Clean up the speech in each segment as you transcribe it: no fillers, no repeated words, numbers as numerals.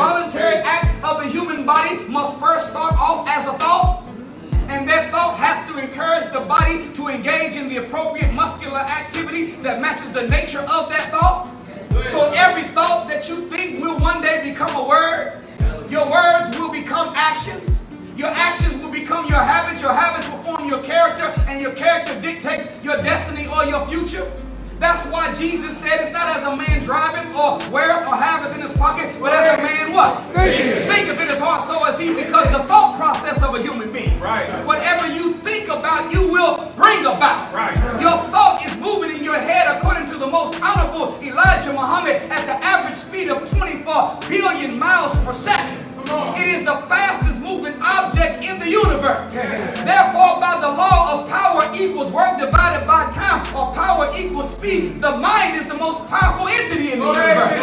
voluntary act of the human body must first start off as a thought, and that thought has to encourage the body to engage in the appropriate muscular activity that matches the nature of that thought. So every thought that you think will one day become a word. Your words will become actions. Your actions will become your habits will form your character, and your character dictates your destiny or your future. That's why Jesus said it's not as a man driveth or weareth or haveth in his pocket, but as a man what? Thinketh in his heart, so is he, because the thought process of a human being. Right. Whatever you think about, you will bring about. Right. Your thought is moving in your head according to the most honorable Elijah Muhammad at the average speed of 24 billion miles per second. It is the fastest moving object in the universe. Therefore, by the law of power equals work divided by time, or power equals speed, the mind is the most powerful entity in the universe.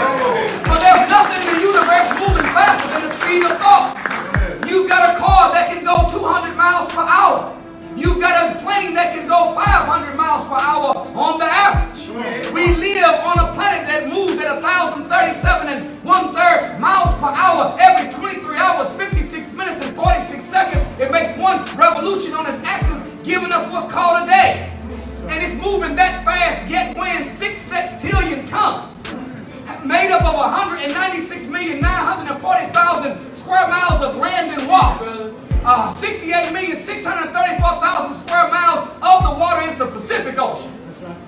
But there's nothing in the universe moving faster than the speed of thought. You've got a car that can go 200 miles per hour. You've got a plane that can go 500 miles per hour on the average. We live on a planet that moves at 1,037 1/3 miles per hour every 23 hours, 56 minutes, and 46 seconds. It makes one revolution on its axis, giving us what's called a day. And it's moving that fast, yet weighing 6 sextillion tons. Made up of 196,940,000 square miles of land and water. 68,634,000 square miles of the water is the Pacific Ocean.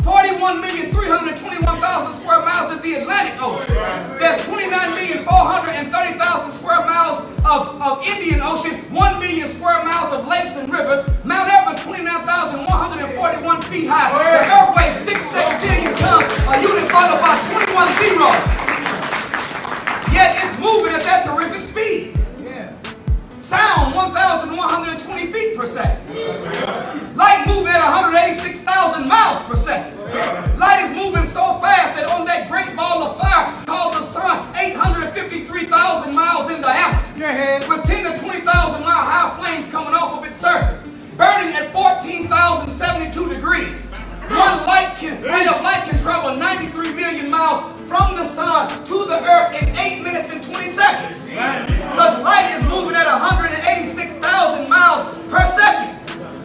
41,321,000 square miles is the Atlantic Ocean. There's 29,430,000 square miles of Indian Ocean, 1 million square miles of lakes and rivers. Mount Everest, 29,141 feet high. The Earth weighs 6 sextillion tons, a unit followed by 21 zeros. Yet it's moving at that terrific speed. Sound 1,120 feet per second. Light moving at 186,000 miles per second. Light is moving so fast that on that great ball of fire called the sun, 853,000 miles in diameter, with 10 to 20,000 mile high flames coming off of its surface, burning at 14,072 degrees. One ray of light can travel 93 million miles from the sun to the earth in 8 minutes and 20 seconds. Because light is moving at 186,000 miles per second.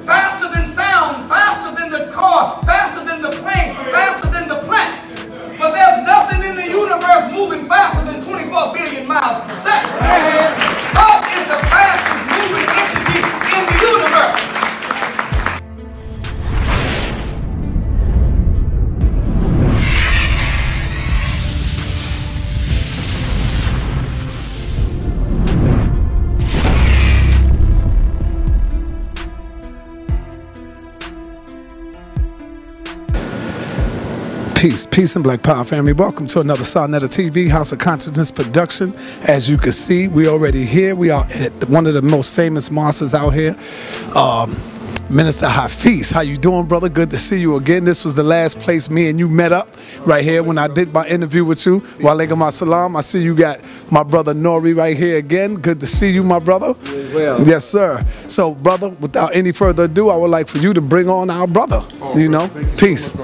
Faster than sound, faster than the car, faster than the plane, faster than the planet. But there's nothing in the universe moving faster than 24 billion miles per second. Thought is the fastest moving entity in the universe. Peace and Black Power family. Welcome to another Sarnetta TV House of Consciousness production. As you can see, we already here. We are at one of the most famous mosques out here. Minister Hafiz, how you doing, brother? Good to see you again. This was the last place me and you met up right here when I did my interview with you. Wa alaikum assalam. I see you got my brother Nuri right here again. Good to see you, my brother. Well. Yes, sir. So, brother, without any further ado, I would like for you to bring on our brother. You know, peace.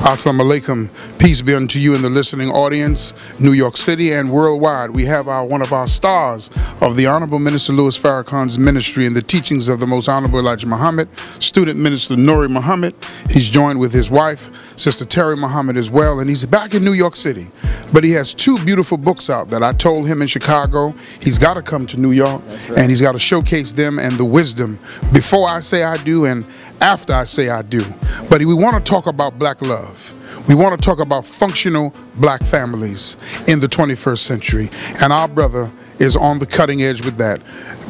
Assalamu alaikum. Peace be unto you in the listening audience, New York City and worldwide. We have one of our stars of the Honorable Minister Louis Farrakhan's ministry and the teachings of the Most Honorable Elijah Muhammad, student minister Nuri Muhammad. He's joined with his wife, Sister Terry Muhammad as well, and he's back in New York City. But he has 2 beautiful books out that I told him in Chicago he's got to come to New York, and he's got to showcase them and the wisdom before I say I do and after I say I do. But we want to talk about black love. We want to talk about functional black families in the 21st century. And our brother is on the cutting edge with that.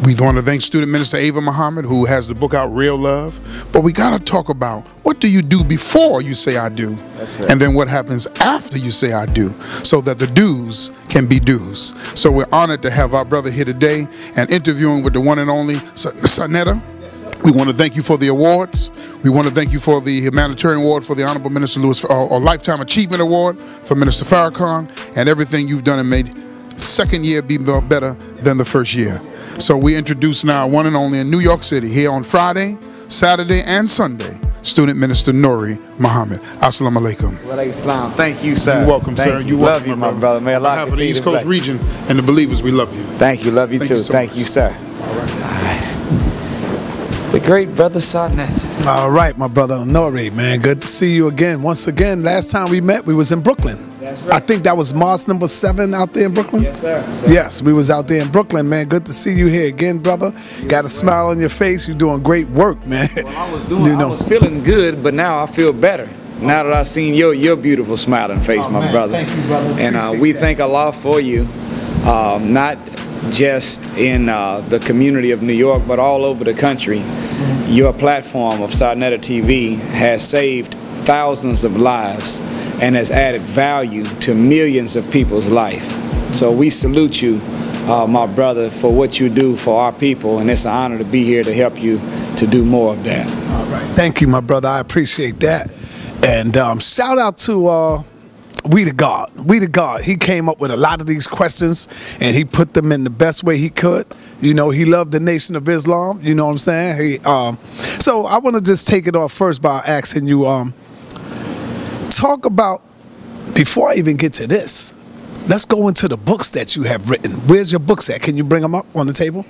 We want to thank student minister Ava Muhammad, who has the book out, Real Love. But we got to talk about what do you do before you say I do? That's right. And then what happens after you say I do, so that the do's can be do's. So we're honored to have our brother here today and interviewing with the one and only Sarnetta. We want to thank you for the awards. We want to thank you for the humanitarian award for the Honorable Minister Louis, or Lifetime Achievement Award for Minister Farrakhan, and everything you've done and made second year be better than the first year. So we introduce now one and only in New York City here on Friday, Saturday, and Sunday. Student Minister Nuri Muhammad. Assalamu alaikum. Wa alaikum salam. Thank you, sir. You're welcome, sir. You. Love you, my brother. May On Allah behalf of the continue East to Coast bless. region and the believers, we love you. Thank you. Love you too. Thank you, sir. The great brother Sarnet. All right, my brother Nuri, man. Good to see you again. Once again, last time we met, we was in Brooklyn. That's right. I think that was Mars number 7 out there in Brooklyn. Yes, sir. Yes, we was out there in Brooklyn, man. Good to see you here again, brother. Got a smile on your face. You're doing great work, man. Well, I was feeling good, but now I feel better. Now that I've seen your beautiful smiling face, my man. brother. Thank you, brother. And Appreciate we that. thank Allah for you, not just in the community of New York, but all over the country. Your platform of Sarnetta TV has saved thousands of lives and has added value to millions of people's life. So we salute you, my brother, for what you do for our people, and it's an honor to be here to help you to do more of that. All right. Thank you, my brother. I appreciate that. And shout out to We the God. We the God. He came up with a lot of these questions, and he put them in the best way he could. You know, he loved the Nation of Islam. You know what I'm saying? So I want to just take it off first by asking you, talk about, before I even get to this, let's go into the books that you have written. Where's your books at? Can you bring them up on the table?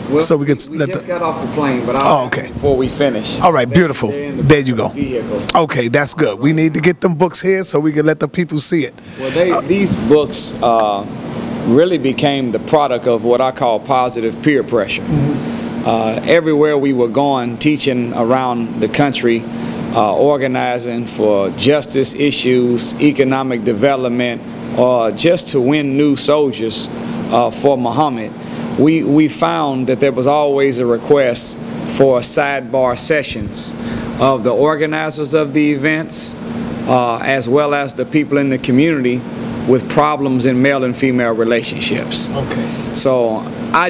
Well, So we could we let just the- got off the plane, but Oh, okay. before we finish. All right, beautiful. They're in the There you go. vehicle. Okay, that's good. We need to get them books here so we can let the people see it. Well, these books really became the product of what I call positive peer pressure. Everywhere we were going, teaching around the country, organizing for justice issues, economic development, or just to win new soldiers for Muhammad, we found that there was always a request for sidebar sessions of the organizers of the events, as well as the people in the community with problems in male and female relationships. Okay. So I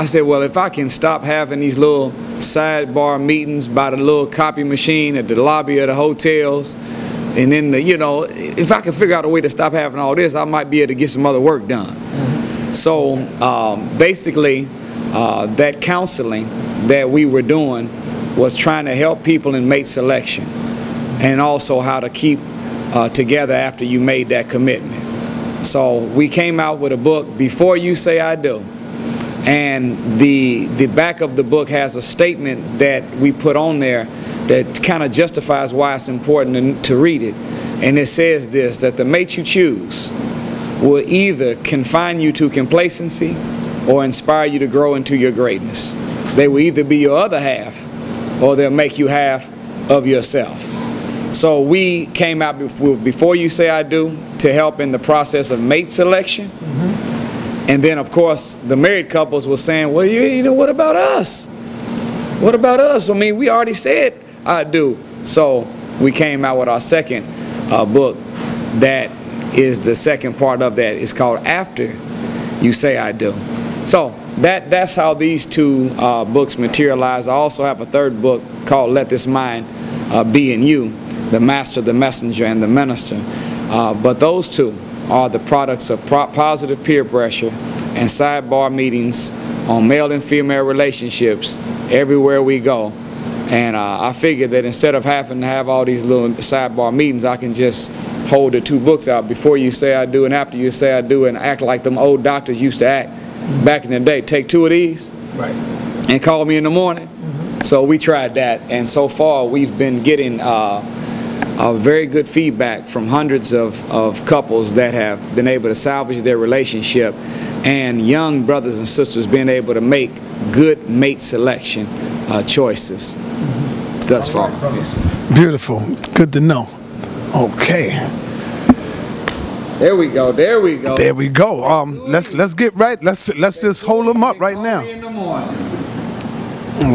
said, well, if I can stop having these little sidebar meetings by the little copy machine at the lobby of the hotels, and then, if I can figure out a way to stop having all this, I might be able to get some other work done. So basically, that counseling that we were doing was trying to help people in mate selection, and also how to keep together after you made that commitment. So we came out with a book, Before You Say I Do, and the back of the book has a statement that we put on there that kind of justifies why it's important to read it. And it says this, that the mate you choose will either confine you to complacency or inspire you to grow into your greatness. They will either be your other half or they'll make you half of yourself. So we came out with Before You Say I Do to help in the process of mate selection. And then, of course, the married couples were saying, well, what about us? What about us? I mean, we already said I do. So we came out with our second book that is the second part of that. It's called After You Say I Do. So that's how these two books materialize. I also have a third book called Let This Mind Be in You, the Master, the Messenger, and the Minister. But those two are the products of positive peer pressure and sidebar meetings on male and female relationships everywhere we go. And I figured that instead of having to have all these little sidebar meetings, I can just hold the two books out, Before You Say I Do and After You Say I Do, and act like them old doctors used to act back in the day. Take two of these and call me in the morning. So we tried that, and so far we've been getting very good feedback from hundreds of couples that have been able to salvage their relationship, and young brothers and sisters being able to make good mate selection choices thus far. Beautiful. Good to know. Okay. There we go. There we go. There we go. Let's get right. Let's just hold them up right now. In the morning.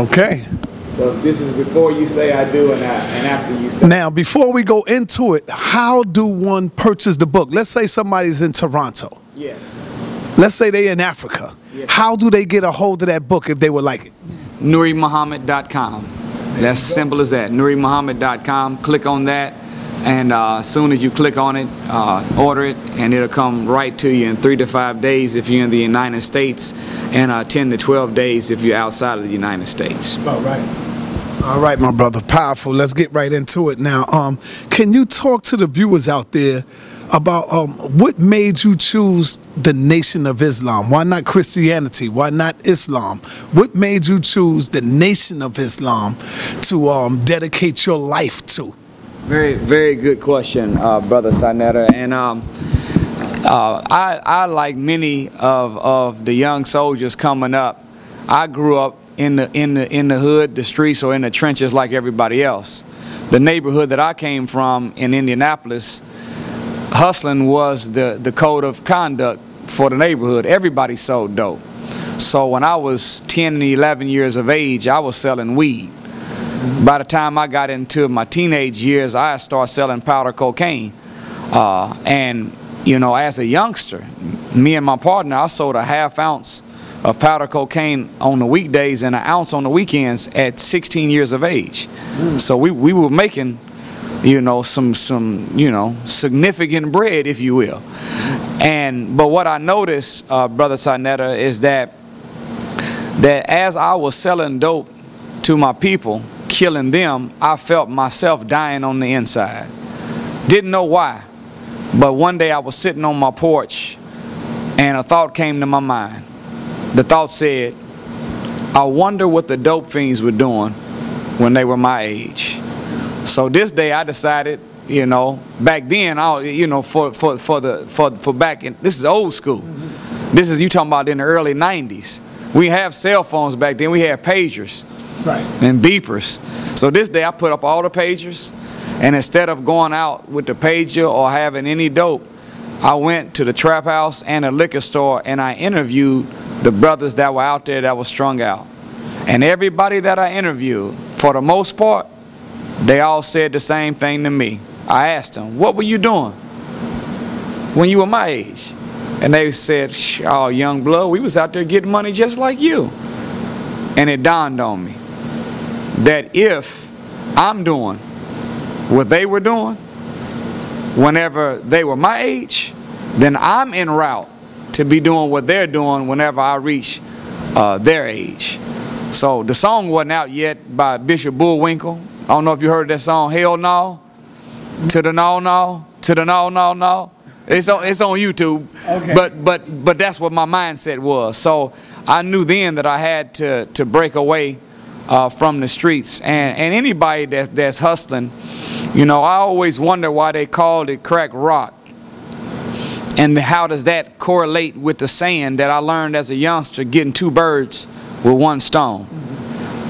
Okay. So this is Before You Say I Do and After You Say. Now, before we go into it, how do one purchase the book? Let's say somebody's in Toronto. Yes. Let's say they're in Africa. Yes. How do they get a hold of that book if they would like it? NuriMuhammad.com. That's simple as that. NuriMuhammad.com. Click on that, and as soon as you click on it, order it, and it'll come right to you in 3 to 5 days if you're in the United States, and 10 to 12 days if you're outside of the United States. About right. All right, my brother, powerful. Let's get right into it now. Can you talk to the viewers out there about what made you choose the Nation of Islam? Why not Christianity? Why not Islam? What made you choose the Nation of Islam to dedicate your life to? Very, very good question, Brother Sinetta. And I, like many of the young soldiers coming up, I grew up in the hood, the streets, or in the trenches like everybody else. The neighborhood that I came from in Indianapolis, hustling was the code of conduct for the neighborhood. Everybody sold dope. So when I was 10 and 11 years of age, I was selling weed. By the time I got into my teenage years, I started selling powder cocaine. And, you know, as a youngster, me and my partner, I sold a ½ ounce of powder cocaine on the weekdays and an ounce on the weekends at 16 years of age. So we were making, you know, some you know, significant bread, if you will. But what I noticed, Brother Sinetta, is that as I was selling dope to my people, killing them, I felt myself dying on the inside. Didn't know why, but one day I was sitting on my porch and a thought came to my mind. The thought said, I wonder what the dope fiends were doing when they were my age. So this day I decided, you know, back then, you know, for back in, this is old school. This is, you talking about in the early 90s. We have cell phones back then. We had pagers. Right. And beepers. So this day I put up all the pagers, and instead of going out with the pager or having any dope, I went to the trap house and a liquor store and I interviewed the brothers that were out there that were strung out. And everybody that I interviewed, for the most part, they all said the same thing to me. I asked them, what were you doing when you were my age? And they said, oh, young blood, we was out there getting money just like you. And it dawned on me that if I'm doing what they were doing whenever they were my age, then I'm en route to be doing what they're doing whenever I reach their age. So the song wasn't out yet by Bishop Bullwinkle. I don't know if you heard that song, Hell No, to the No No, to the No No No. It's on YouTube. Okay. But that's what my mindset was. So I knew then that I had to break away from the streets. And anybody that's hustling, you know, I always wonder why they called it crack rock. And how does that correlate with the saying that I learned as a youngster, getting two birds with one stone?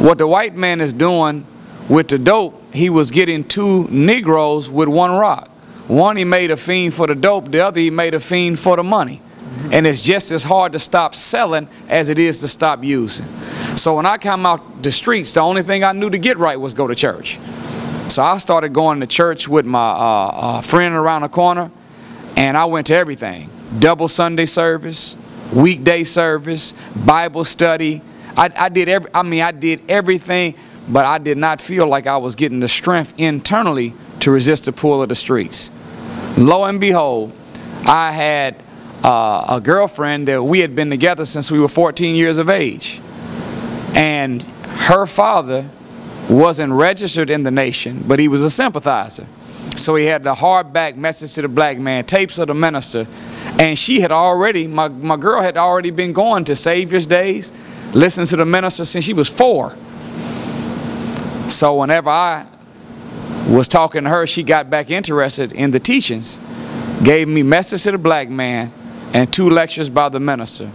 What the white man is doing with the dope, he was getting two Negroes with one rock. One he made a fiend for the dope, the other he made a fiend for the money. And it's just as hard to stop selling as it is to stop using. So when I come out the streets, the only thing I knew to get right was go to church. So I started going to church with my friend around the corner, and I went to everything. Double Sunday service, weekday service, Bible study. I did everything, but I did not feel like I was getting the strength internally to resist the pull of the streets. Lo and behold, I had a girlfriend that we had been together since we were 14 years of age. And her father wasn't registered in the nation, but he was a sympathizer. So he had the hardback Message to the Black Man, tapes of the minister. And she had already, my girl had already been going to Savior's Days, listening to the minister since she was 4. So whenever I was talking to her, she got back interested in the teachings, gave me Message to the Black Man and 2 lectures by the minister.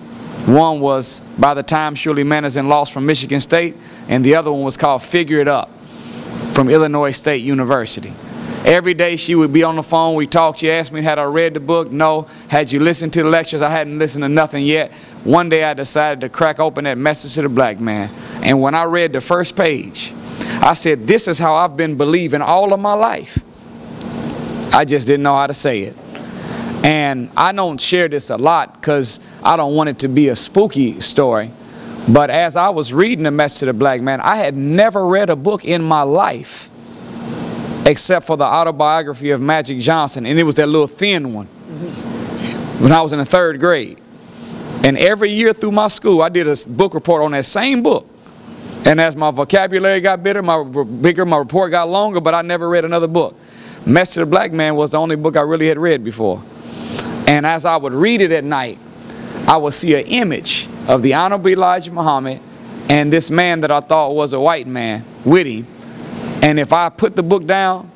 One was By the Time Surely Man is in Lost from Michigan State, and the other one was called Figure It Up from Illinois State University. Every day she would be on the phone, we talked, she asked me had I read the book, no. Had you listened to the lectures? I hadn't listened to nothing yet. One day I decided to crack open that Message to the Black Man, and when I read the first page, I said, this is how I've been believing all of my life. I just didn't know how to say it. And I don't share this a lot because I don't want it to be a spooky story. But as I was reading the Message to the Black Man, I had never read a book in my life except for the autobiography of Magic Johnson. And it was that little thin one when I was in the 3rd grade. And every year through my school, I did a book report on that same book. And as my vocabulary got bigger, my report got longer, but I never read another book. Message of the Black Man was the only book I really had read before. And as I would read it at night, I would see an image of the Honorable Elijah Muhammad and this man that I thought was a white man with him. And if I put the book down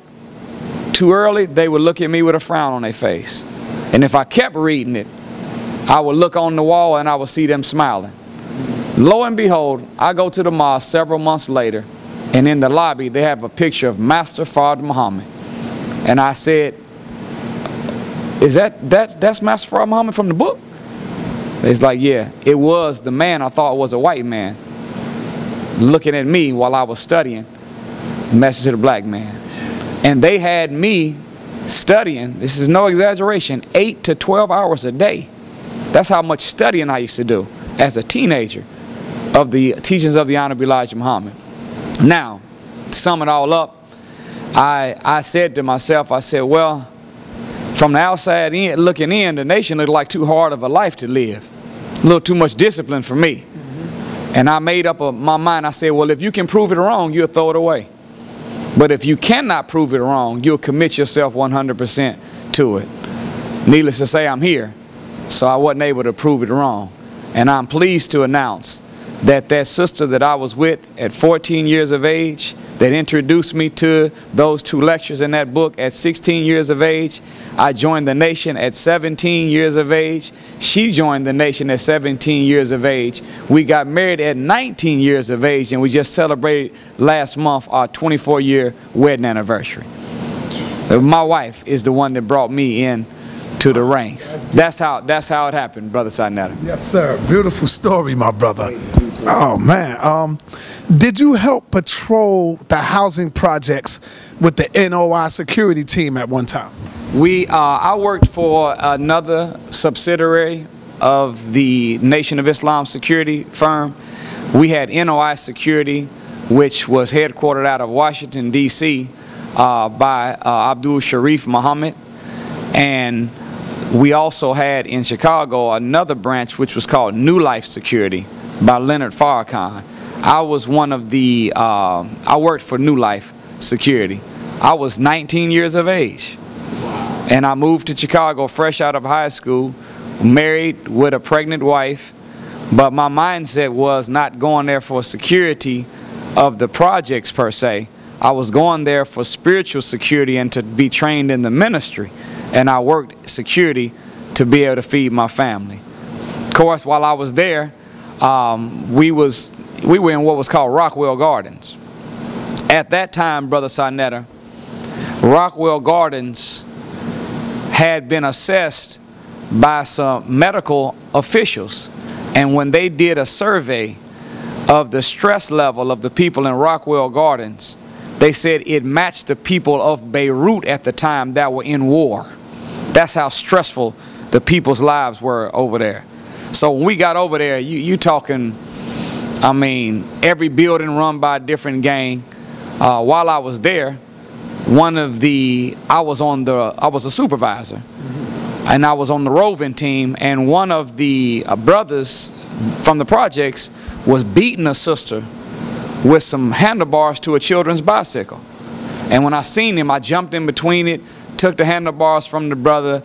too early, they would look at me with a frown on their face. And if I kept reading it, I would look on the wall and I would see them smiling. Lo and behold, I go to the mosque several months later, and in the lobby they have a picture of Master Fard Muhammad. And I said, that's Master Fard Muhammad from the book? It's like, yeah, it was the man I thought was a white man looking at me while I was studying Message of the Black Man. And they had me studying, this is no exaggeration, 8 to 12 hours a day. That's how much studying I used to do as a teenager of the teachings of the Honorable Elijah Muhammad. Now, to sum it all up, I said to myself, I said, well, from the outside in, looking in, the nation looked like too hard of a life to live. A little too much discipline for me. And I made up my mind. I said, well, if you can prove it wrong, you'll throw it away. But if you cannot prove it wrong, you'll commit yourself 100% to it. Needless to say, I'm here. So I wasn't able to prove it wrong. And I'm pleased to announce that that sister that I was with at 14 years of age, that introduced me to those 2 lectures in that book at 16 years of age. I joined the nation at 17 years of age. She joined the nation at 17 years of age. We got married at 19 years of age, and we just celebrated last month our 24-year wedding anniversary. My wife is the one that brought me in to the ranks. That's how it happened, Brother Sinetta. Yes, sir. Beautiful story, my brother. Oh, man. Did you help patrol the housing projects with the NOI security team at one time? I worked for another subsidiary of the Nation of Islam security firm. We had NOI Security, which was headquartered out of Washington, D.C. By Abdul Sharif Muhammad. And we also had in Chicago another branch which was called New Life Security by Leonard Farrakhan. I was one of the, I worked for New Life Security. I was 19 years of age. And I moved to Chicago fresh out of high school, married with a pregnant wife. But my mindset was not going there for security of the projects per se. I was going there for spiritual security and to be trained in the ministry. And I worked security to be able to feed my family. Of course, while I was there, we were in what was called Rockwell Gardens. At that time, Brother Sinetta, Rockwell Gardens had been assessed by some medical officials. And when they did a survey of the stress level of the people in Rockwell Gardens, they said it matched the people of Beirut at the time that were in war. That's how stressful the people's lives were over there. So when we got over there, you talking, I mean, every building run by a different gang. While I was there, I was a supervisor, and I was on the roving team, and one of the brothers from the projects was beating a sister with some handlebars to a children's bicycle. And when I seen him, I jumped in between it, took the handlebars from the brother.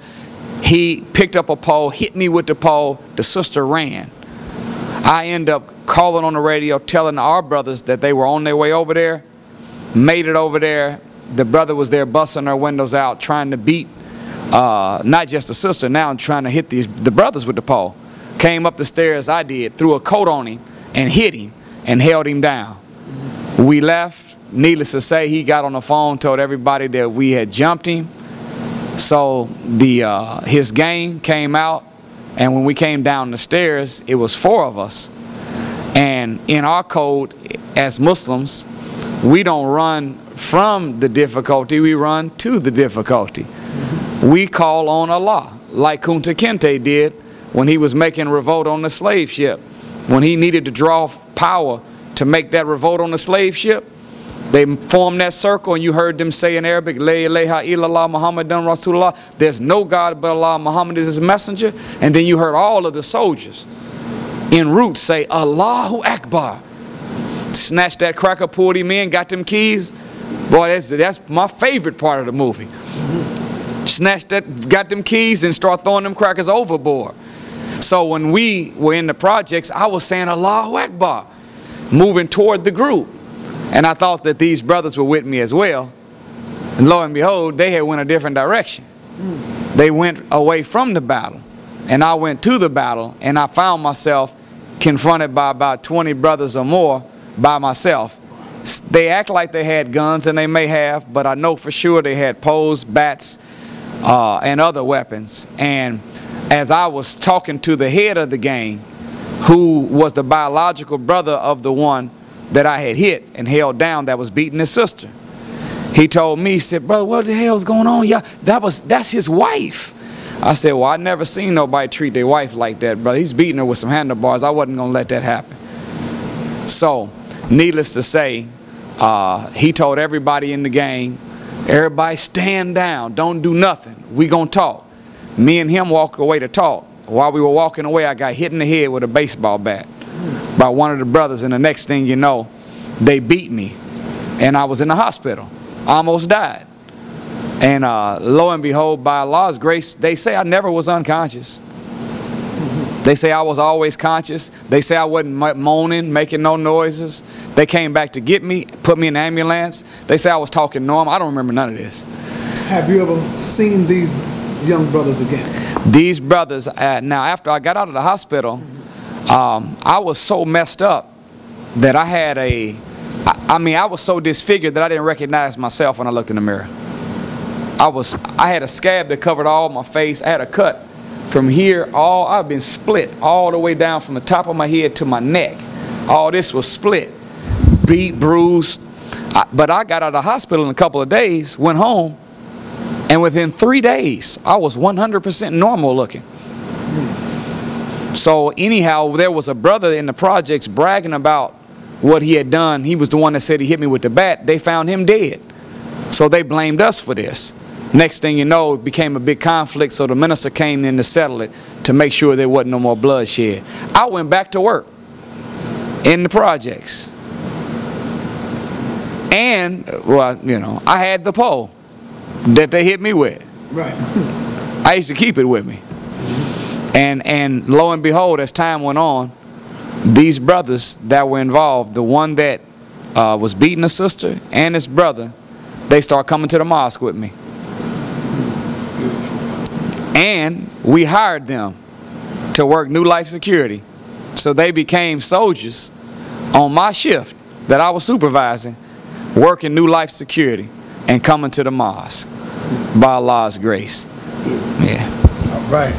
He picked up a pole, hit me with the pole. The sister ran. I ended up calling on the radio, telling our brothers that they were on their way over there. Made it over there. The brother was there busting their windows out, trying to beat not just the sister, now trying to hit the brothers with the pole. Came up the stairs, I did, threw a coat on him and hit him and held him down. We left. Needless to say, he got on the phone, told everybody that we had jumped him. So his gang came out, and when we came down the stairs, it was 4 of us. And in our code, as Muslims, we don't run from the difficulty, we run to the difficulty. We call on Allah, like Kunta Kinte did when he was making revolt on the slave ship. When he needed to draw power to make that revolt on the slave ship, they formed that circle, and you heard them say in Arabic, La ilaha illallah Muhammadan Rasulullah, there's no God but Allah, Muhammad is his messenger. And then you heard all of the soldiers en route say, Allahu Akbar. snatched that cracker, pulled him in, got them keys. Boy, that's my favorite part of the movie. Snatched that, got them keys and start throwing them crackers overboard. So when we were in the projects, I was saying Allahu Akbar, moving toward the group. And I thought that these brothers were with me as well. And lo and behold, they had went a different direction. They went away from the battle. And I went to the battle, and I found myself confronted by about 20 brothers or more by myself. They act like they had guns, and they may have, but I know for sure they had poles, bats, and other weapons. And as I was talking to the head of the gang, who was the biological brother of the one that I had hit and held down that was beating his sister, he told me, he said, brother, what the hell's going on? Yeah, that's his wife. I said, well, I never seen nobody treat their wife like that, brother. He's beating her with some handlebars. I wasn't going to let that happen. So, needless to say, he told everybody in the gang, everybody stand down, don't do nothing. We gonna talk. Me and him walked away to talk. While we were walking away, I got hit in the head with a baseball bat by one of the brothers, and the next thing you know, they beat me. And I was in the hospital. I almost died. And lo and behold, by Allah's grace, they say I never was unconscious. They say I was always conscious. They say I wasn't moaning, making no noises. They came back to get me, put me in an ambulance. They say I was talking normal. I don't remember none of this. Have you ever seen these young brothers again? These brothers, now after I got out of the hospital, I was so messed up that I had I was so disfigured that I didn't recognize myself when I looked in the mirror. I had a scab that covered all my face. I had a cut from here, I've been split all the way down from the top of my head to my neck. All this was split, beat, bruised. But I got out of the hospital in a couple of days, went home, and within 3 days, I was 100% normal looking. So anyhow, there was a brother in the projects bragging about what he had done. He was the one that said he hit me with the bat. They found him dead. So they blamed us for this. Next thing you know, it became a big conflict, so the minister came in to settle it to make sure there wasn't no more bloodshed. I went back to work in the projects. And, well, you know, I had the pole that they hit me with. Right. I used to keep it with me. And lo and behold, as time went on, these brothers that were involved, the one that was beating a sister and his brother, they start coming to the mosque with me. And we hired them to work New Life Security. So they became soldiers on my shift that I was supervising, working New Life Security and coming to the mosque by Allah's grace. Yeah. All right.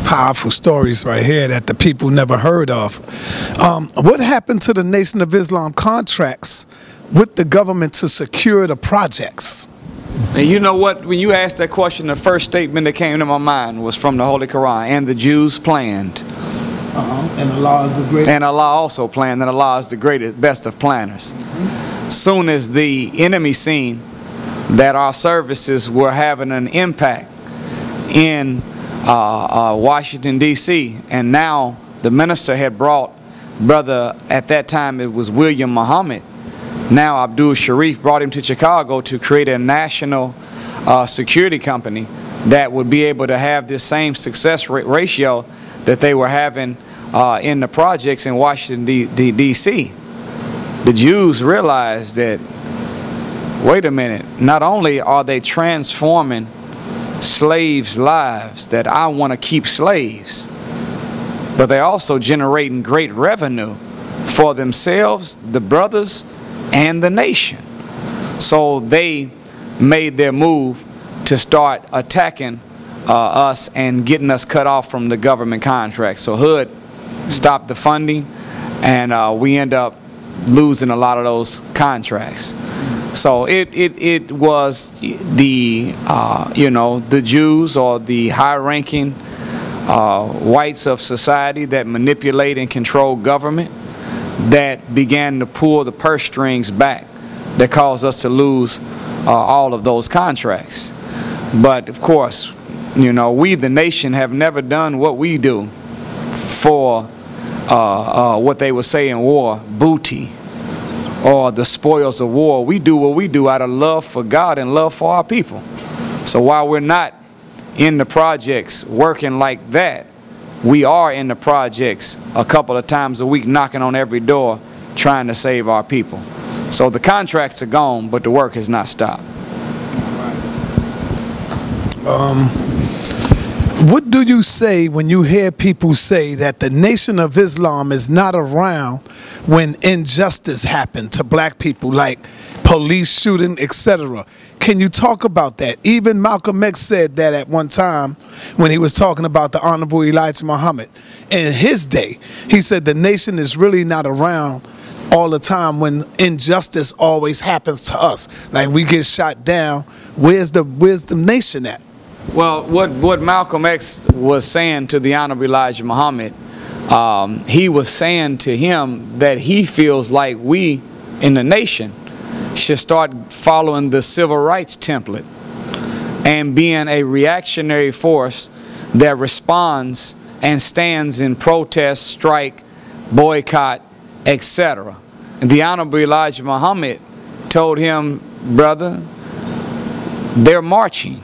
Powerful stories right here that the people never heard of. What happened to the Nation of Islam contracts with the government to secure the projects? And you know what, when you asked that question, the first statement that came to my mind was from the Holy Quran, and the Jews planned. And Allah is the greatest. And Allah also planned, and Allah is the greatest, best of planners. Soon as the enemy seen that our services were having an impact in Washington, D.C., and now the minister had brought, brother, at that time it was William Muhammad, now Abdul Sharif, brought him to Chicago to create a national security company that would be able to have this same success ratio that they were having in the projects in Washington, D.C. The Jews realized that, wait a minute, not only are they transforming slaves' lives that I want to keep slaves, but they're also generating great revenue for themselves, the brothers, and the nation. So they made their move to start attacking us and getting us cut off from the government contracts. So HUD stopped the funding, and we end up losing a lot of those contracts. So it was the you know, the Jews or the high-ranking whites of society that manipulate and control government that began to pull the purse strings back that caused us to lose all of those contracts. But of course, you know, we the nation have never done what we do for what they would say in war, booty. or the spoils of war. We do what we do out of love for God and love for our people. So while we're not in the projects working like that, we are in the projects a couple of times a week, knocking on every door trying to save our people. So the contracts are gone, but the work has not stopped. What do you say when you hear people say that the Nation of Islam is not around when injustice happened to black people, like police shooting, etc.? Can you talk about that? Even Malcolm X said that at one time when he was talking about the Honorable Elijah Muhammad. In his day, he said the nation is really not around all the time when injustice always happens to us. Like we get shot down. Where's the nation at? Well, what Malcolm X was saying to the Honorable Elijah Muhammad, he was saying to him that he feels like we in the nation should start following the civil rights template and being a reactionary force that responds and stands in protest, strike, boycott, etc. And the Honorable Elijah Muhammad told him, brother, they're marching.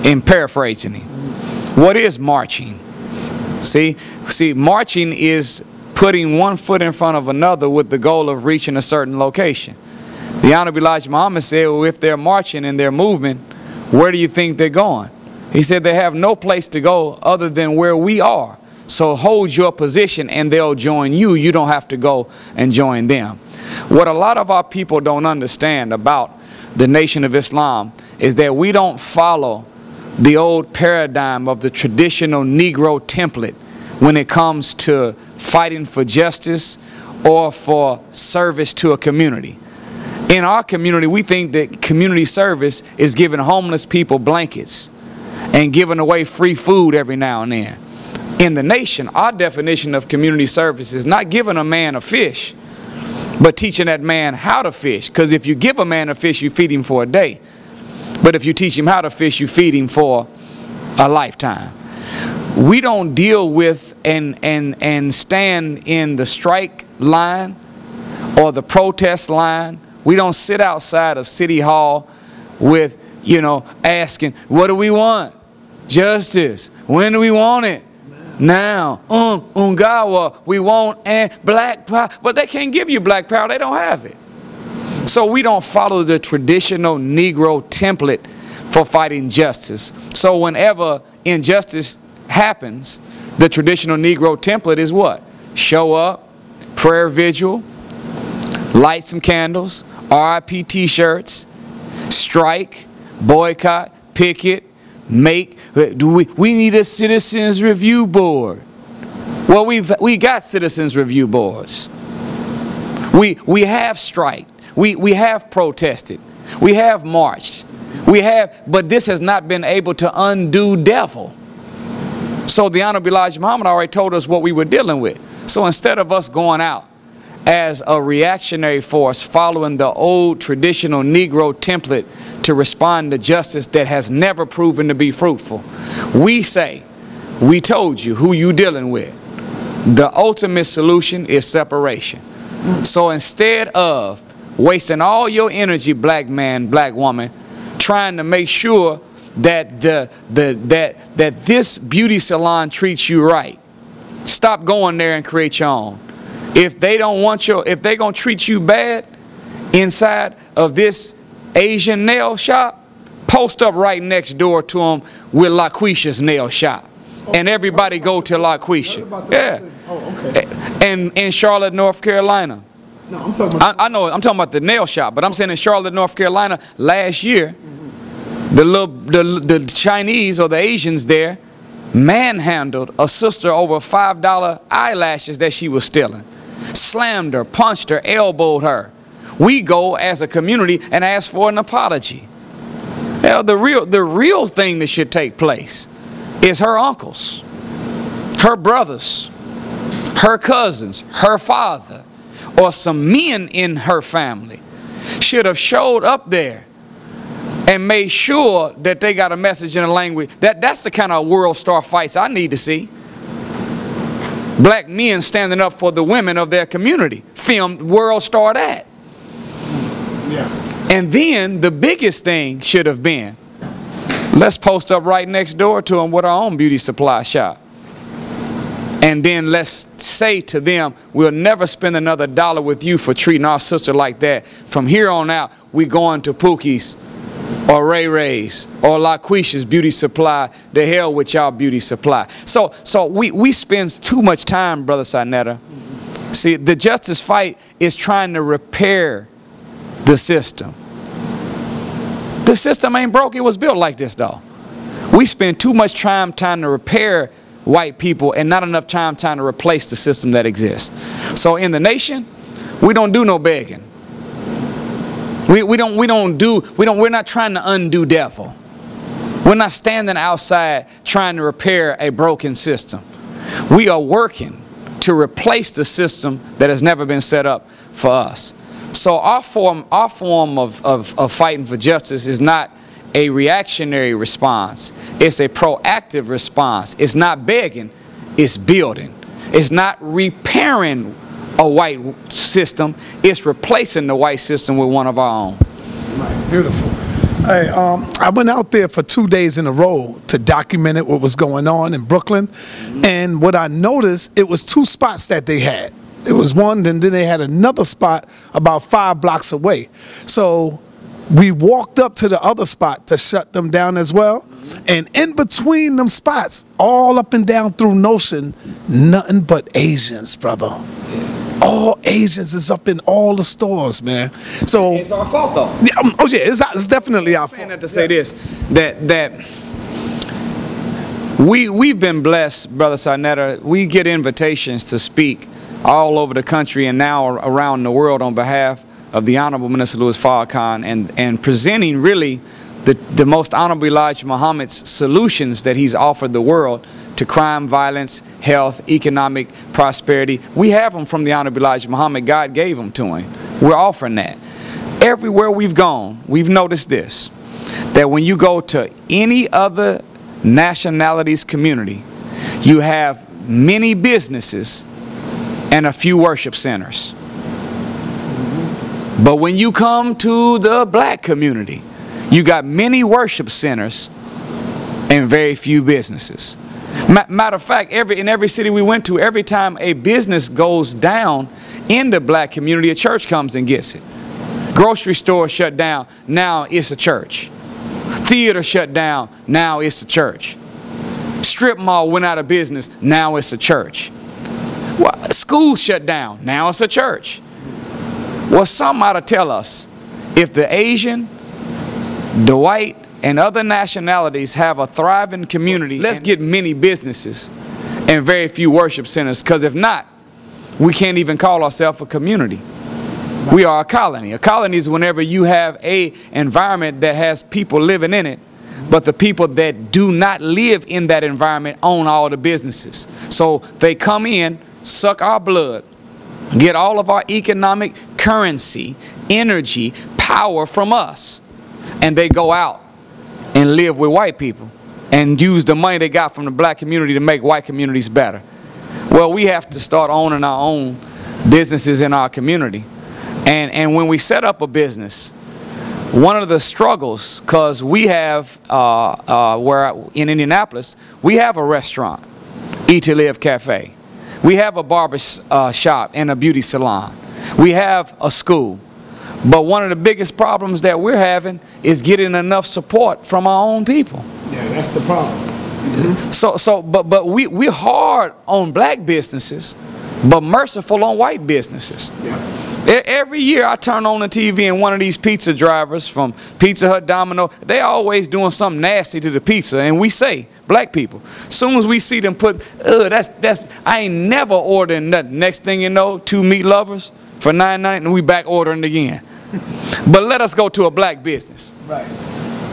In paraphrasing him. What is marching? See, marching is putting one foot in front of another with the goal of reaching a certain location. The Honorable Elijah Muhammad said, well, if they're marching and they're moving, where do you think they're going? He said they have no place to go other than where we are. So hold your position and they'll join you. You don't have to go and join them. What a lot of our people don't understand about the Nation of Islam is that we don't follow the old paradigm of the traditional Negro template when it comes to fighting for justice or for service to a community. In our community, we think that community service is giving homeless people blankets and giving away free food every now and then. In the nation, our definition of community service is not giving a man a fish, but teaching that man how to fish. Because if you give a man a fish, you feed him for a day. But if you teach him how to fish, you feed him for a lifetime. We don't deal with and stand in the strike line or the protest line. We don't sit outside of City Hall with, asking, what do we want? Justice. When do we want it? Now. Ungawa. We want black power. But they can't give you black power. They don't have it. So we don't follow the traditional Negro template for fighting justice. So whenever injustice happens, the traditional Negro template is what? Show up, prayer vigil, light some candles, RIP t-shirts, strike, boycott, picket, we need a citizens review board. Well, we got citizens review boards. We have striked. We have protested. We have marched. But this has not been able to undo devil. So the Honorable Elijah Muhammad already told us what we were dealing with. So instead of us going out as a reactionary force following the old traditional Negro template to respond to justice that has never proven to be fruitful, we say, we told you who you dealing with. The ultimate solution is separation. So instead of wasting all your energy, black man, black woman, trying to make sure that that this beauty salon treats you right, stop going there and create your own. If they don't want if they're gonna treat you bad inside of this Asian nail shop, post up right next door to them with LaQuisha's nail shop, and everybody go to LaQuisha. Yeah. Oh, okay. And in Charlotte, North Carolina. No, I'm talking about I know I'm talking about the nail shop, but I'm saying in Charlotte, North Carolina, last year, the Chinese or the Asians there manhandled a sister over $5 eyelashes that she was stealing. Slammed her, punched her, elbowed her. We go as a community and ask for an apology. Hell, the real thing that should take place is her uncles, her brothers, her cousins, her father, or some men in her family should have showed up there and made sure that they got a message in a language. That's the kind of world star fights I need to see. Black men standing up for the women of their community. Filmed world star that. Yes. And then the biggest thing should have been, let's post up right next door to them with our own beauty supply shop. And then let's say to them, we'll never spend another dollar with you for treating our sister like that. From here on out, we going to Pookie's or Ray Ray's or LaQuisha's beauty supply. The hell with y'all beauty supply. So we spend too much time, Brother Sinetta. See, the justice fight is trying to repair the system. The system ain't broke. It was built like this, though. We spend too much time trying to repair white people and not enough time trying to replace the system that exists. So in the nation, we don't do no begging. We're not trying to undo devil. We're not standing outside trying to repair a broken system. We are working to replace the system that has never been set up for us. So our form of fighting for justice is not a reactionary response. It's a proactive response. It's not begging, it's building. It's not repairing a white system, it's replacing the white system with one of our own. Right, beautiful. Hey, I went out there for 2 days in a row to document what was going on in Brooklyn, and what I noticed, it was 2 spots that they had. It was one, and then they had another spot about 5 blocks away. So we walked up to the other spot to shut them down as well. And in between them spots, all up and down through Notion, nothing but Asians, brother. All Asians is up in all the stores, man. So it's our fault, though. Yeah, oh yeah, it's definitely our fault. I'm saying that to say this, that we've been blessed, Brother Sinetta. We get invitations to speak all over the country and now around the world on behalf of the Honorable Minister Louis Farrakhan, and presenting really the most Honorable Elijah Muhammad's solutions that he's offered the world to crime, violence, health, economic prosperity. We have them from the Honorable Elijah Muhammad. God gave them to him. We're offering that. Everywhere we've gone, we've noticed this, that when you go to any other nationality's community, you have many businesses and a few worship centers. But when you come to the black community, you got many worship centers and very few businesses. Matter of fact, in every city we went to, every time a business goes down in the black community, a church comes and gets it. Grocery store shut down, now it's a church. Theater shut down, now it's a church. Strip mall went out of business, now it's a church. Well, school shut down, now it's a church. Well, some ought to tell us, if the Asian, the white, and other nationalities have a thriving community, let's get many businesses and very few worship centers, because if not, we can't even call ourselves a community. We are a colony. A colony is whenever you have an environment that has people living in it, but the people that do not live in that environment own all the businesses. So they come in, suck our blood, get all of our economic currency, energy, power from us, and they go out and live with white people and use the money they got from the black community to make white communities better. Well, we have to start owning our own businesses in our community. And when we set up a business, one of the struggles, because we have, in Indianapolis, we have a restaurant, Eat to Live Cafe. We have a barber shop and a beauty salon. We have a school. But one of the biggest problems that we're having is getting enough support from our own people. Yeah, that's the problem. Mm-hmm. But we're hard on black businesses, but merciful on white businesses. Yeah. Every year I turn on the TV and one of these pizza drivers from Pizza Hut, Domino, they always doing something nasty to the pizza, and we say, black people, soon as we see them put, I ain't never ordering nothing. Next thing you know, 2 meat lovers for $9.90 and we back ordering again. But let us go to a black business. Right.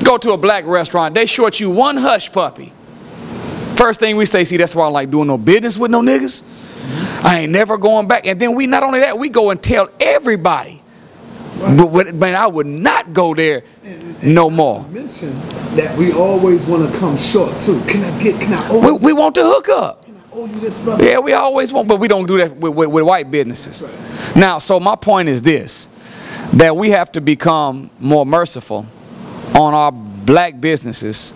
Go to a black restaurant. They short you one hush puppy. First thing we say, see, that's why I don't like doing no business with no niggas. I ain't never going back. And then we, not only that, we go and tell everybody. Right. But I would not go there no more. Mention that we always want to come short too. Can I owe we want to hook up. Can I owe you this, brother? Yeah, we always want, but we don't do that with white businesses. Right. Now, so my point is this. that we have to become more merciful on our black businesses,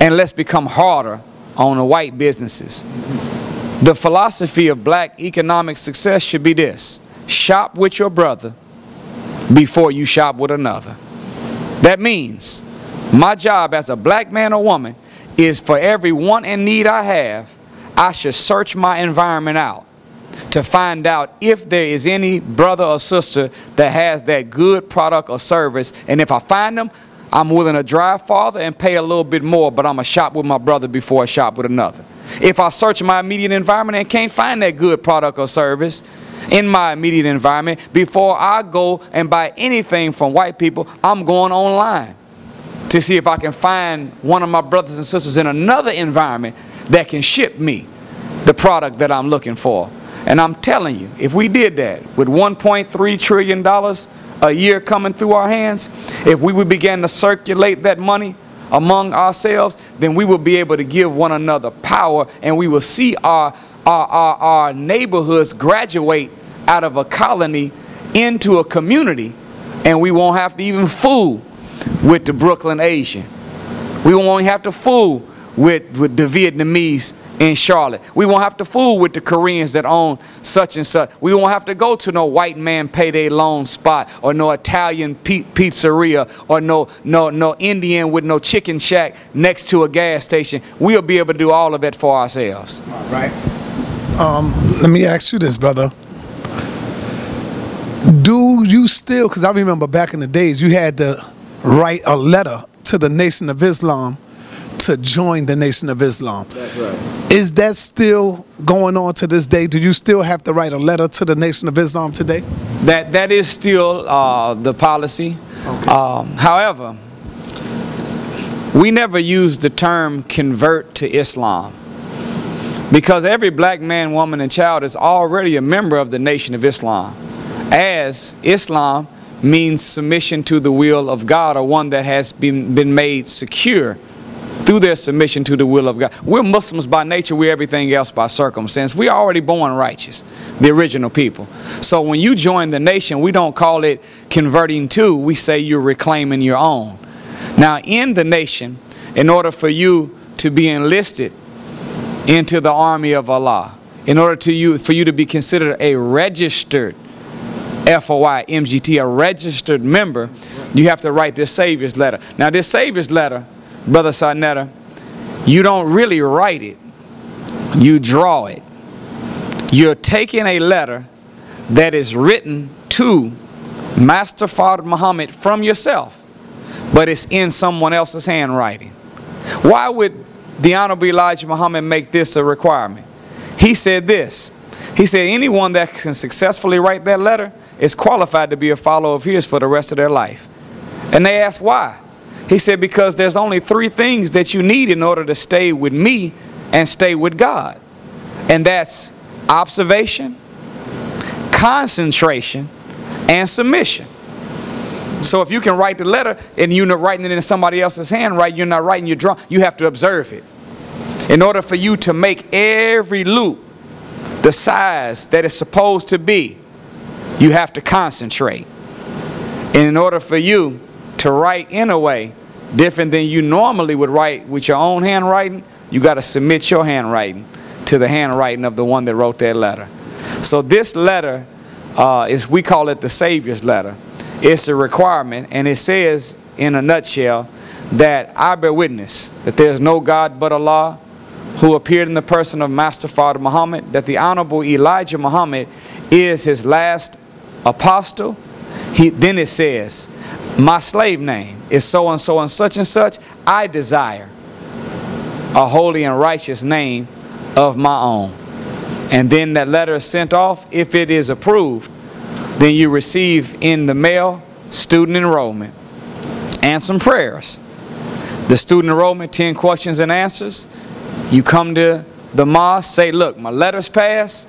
and let's become harder on the white businesses. The philosophy of black economic success should be this: shop with your brother before you shop with another. That means my job as a black man or woman is, for every want and need I have, I should search my environment out to find out if there is any brother or sister that has that good product or service. And if I find them, I'm willing to drive farther and pay a little bit more, but I'm going to shop with my brother before I shop with another. If I search my immediate environment and can't find that good product or service in my immediate environment, before I go and buy anything from white people, I'm going online to see if I can find one of my brothers and sisters in another environment that can ship me the product that I'm looking for. And I'm telling you, if we did that with $1.3 trillion a year coming through our hands, if we would begin to circulate that money among ourselves, then we will be able to give one another power, and we will see our neighborhoods graduate out of a colony into a community, and we won't have to even fool with the Brooklyn Asian. We won't have to fool with the Vietnamese in Charlotte. We won't have to fool with the Koreans that own such and such. We won't have to go to no white man payday loan spot, or no Italian pizzeria, or no Indian with no chicken shack next to a gas station. We'll be able to do all of it for ourselves. All right. Let me ask you this, brother. Do you still, because I remember back in the days, you had to write a letter to the Nation of Islam to join the Nation of Islam. That's right. Is that still going on to this day? Do you still have to write a letter to the Nation of Islam today? That is still the policy. Okay. However, we never use the term convert to Islam, because every black man, woman, and child is already a member of the Nation of Islam, as Islam means submission to the will of God, or one that has been made secure through their submission to the will of God. We're Muslims by nature. We're everything else by circumstance. We are already born righteous, the original people. So when you join the nation, we don't call it converting to. We say you're reclaiming your own. Now, in the nation, in order for you to be enlisted into the army of Allah, in order for you to be considered a registered FOI, MGT, a registered member, you have to write this Savior's letter. Now, this Savior's letter, Brother Sarnetta, you don't really write it, you draw it. You're taking a letter that is written to Master Father Muhammad from yourself, but it's in someone else's handwriting. Why would the Honorable Elijah Muhammad make this a requirement? He said this. He said anyone that can successfully write that letter is qualified to be a follower of his for the rest of their life. And they asked why. He said, because there's only 3 things that you need in order to stay with me and stay with God. And that's observation, concentration, and submission. So if you can write the letter and you're not writing it in somebody else's handwriting, you're not writing your drawing, you have to observe it. In order for you to make every loop the size that it's supposed to be, you have to concentrate. And in order for you to write in a way different than you normally would write with your own handwriting, you got to submit your handwriting to the handwriting of the one that wrote that letter. So this letter we call it the Savior's letter. It's a requirement, and it says in a nutshell that I bear witness that there is no God but Allah, who appeared in the person of Master Father Muhammad, that the Honorable Elijah Muhammad is his last apostle. Then it says, my slave name is so and so and such, I desire a holy and righteous name of my own. And then that letter is sent off. If it is approved, then you receive in the mail student enrollment and some prayers. The student enrollment, 10 questions and answers. You come to the mosque, say, look, my letter's passed,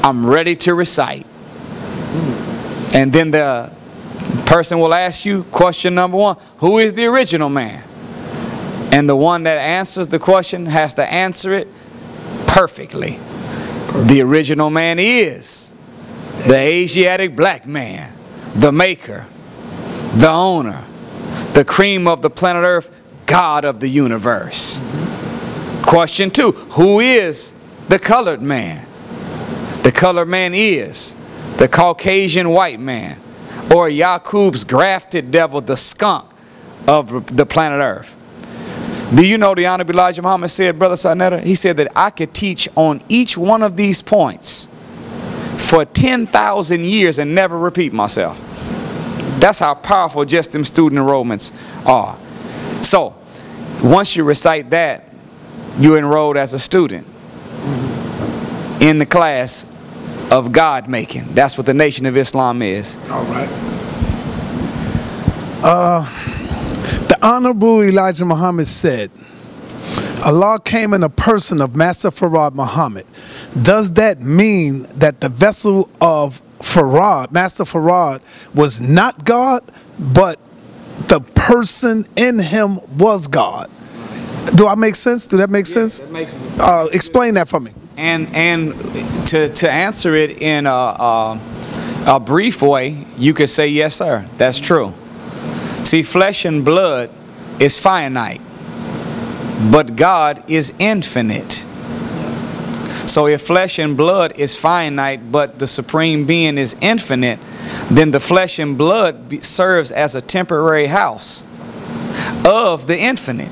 I'm ready to recite. And then the person will ask you question number 1, who is the original man? And the one that answers the question has to answer it perfectly. The original man is the Asiatic black man the maker, the owner, the cream of the planet Earth, God of the universe. Question 2, who is the colored man? The colored man is the Caucasian white man, or Yakub's grafted devil, the skunk of the planet Earth. Do you know the Honorable Elijah Muhammad said, Brother Sarnetta? He said that I could teach on each one of these points for 10,000 years and never repeat myself. That's how powerful just them student enrollments are. So, once you recite that, you enrolled as a student in the class of God making. That's what the Nation of Islam is. All right. The Honorable Elijah Muhammad said, Allah came in a person of Master Farad Muhammad. Does that mean that the vessel of Farad, Master Farad, was not God, but the person in him was God? Do I make sense? Do that make sense? That makes explain that for me. And to answer it in a brief way, you could say, yes, sir, that's true. See, flesh and blood is finite, but God is infinite. So if flesh and blood is finite, but the Supreme Being is infinite, then the flesh and blood serves as a temporary house of the infinite.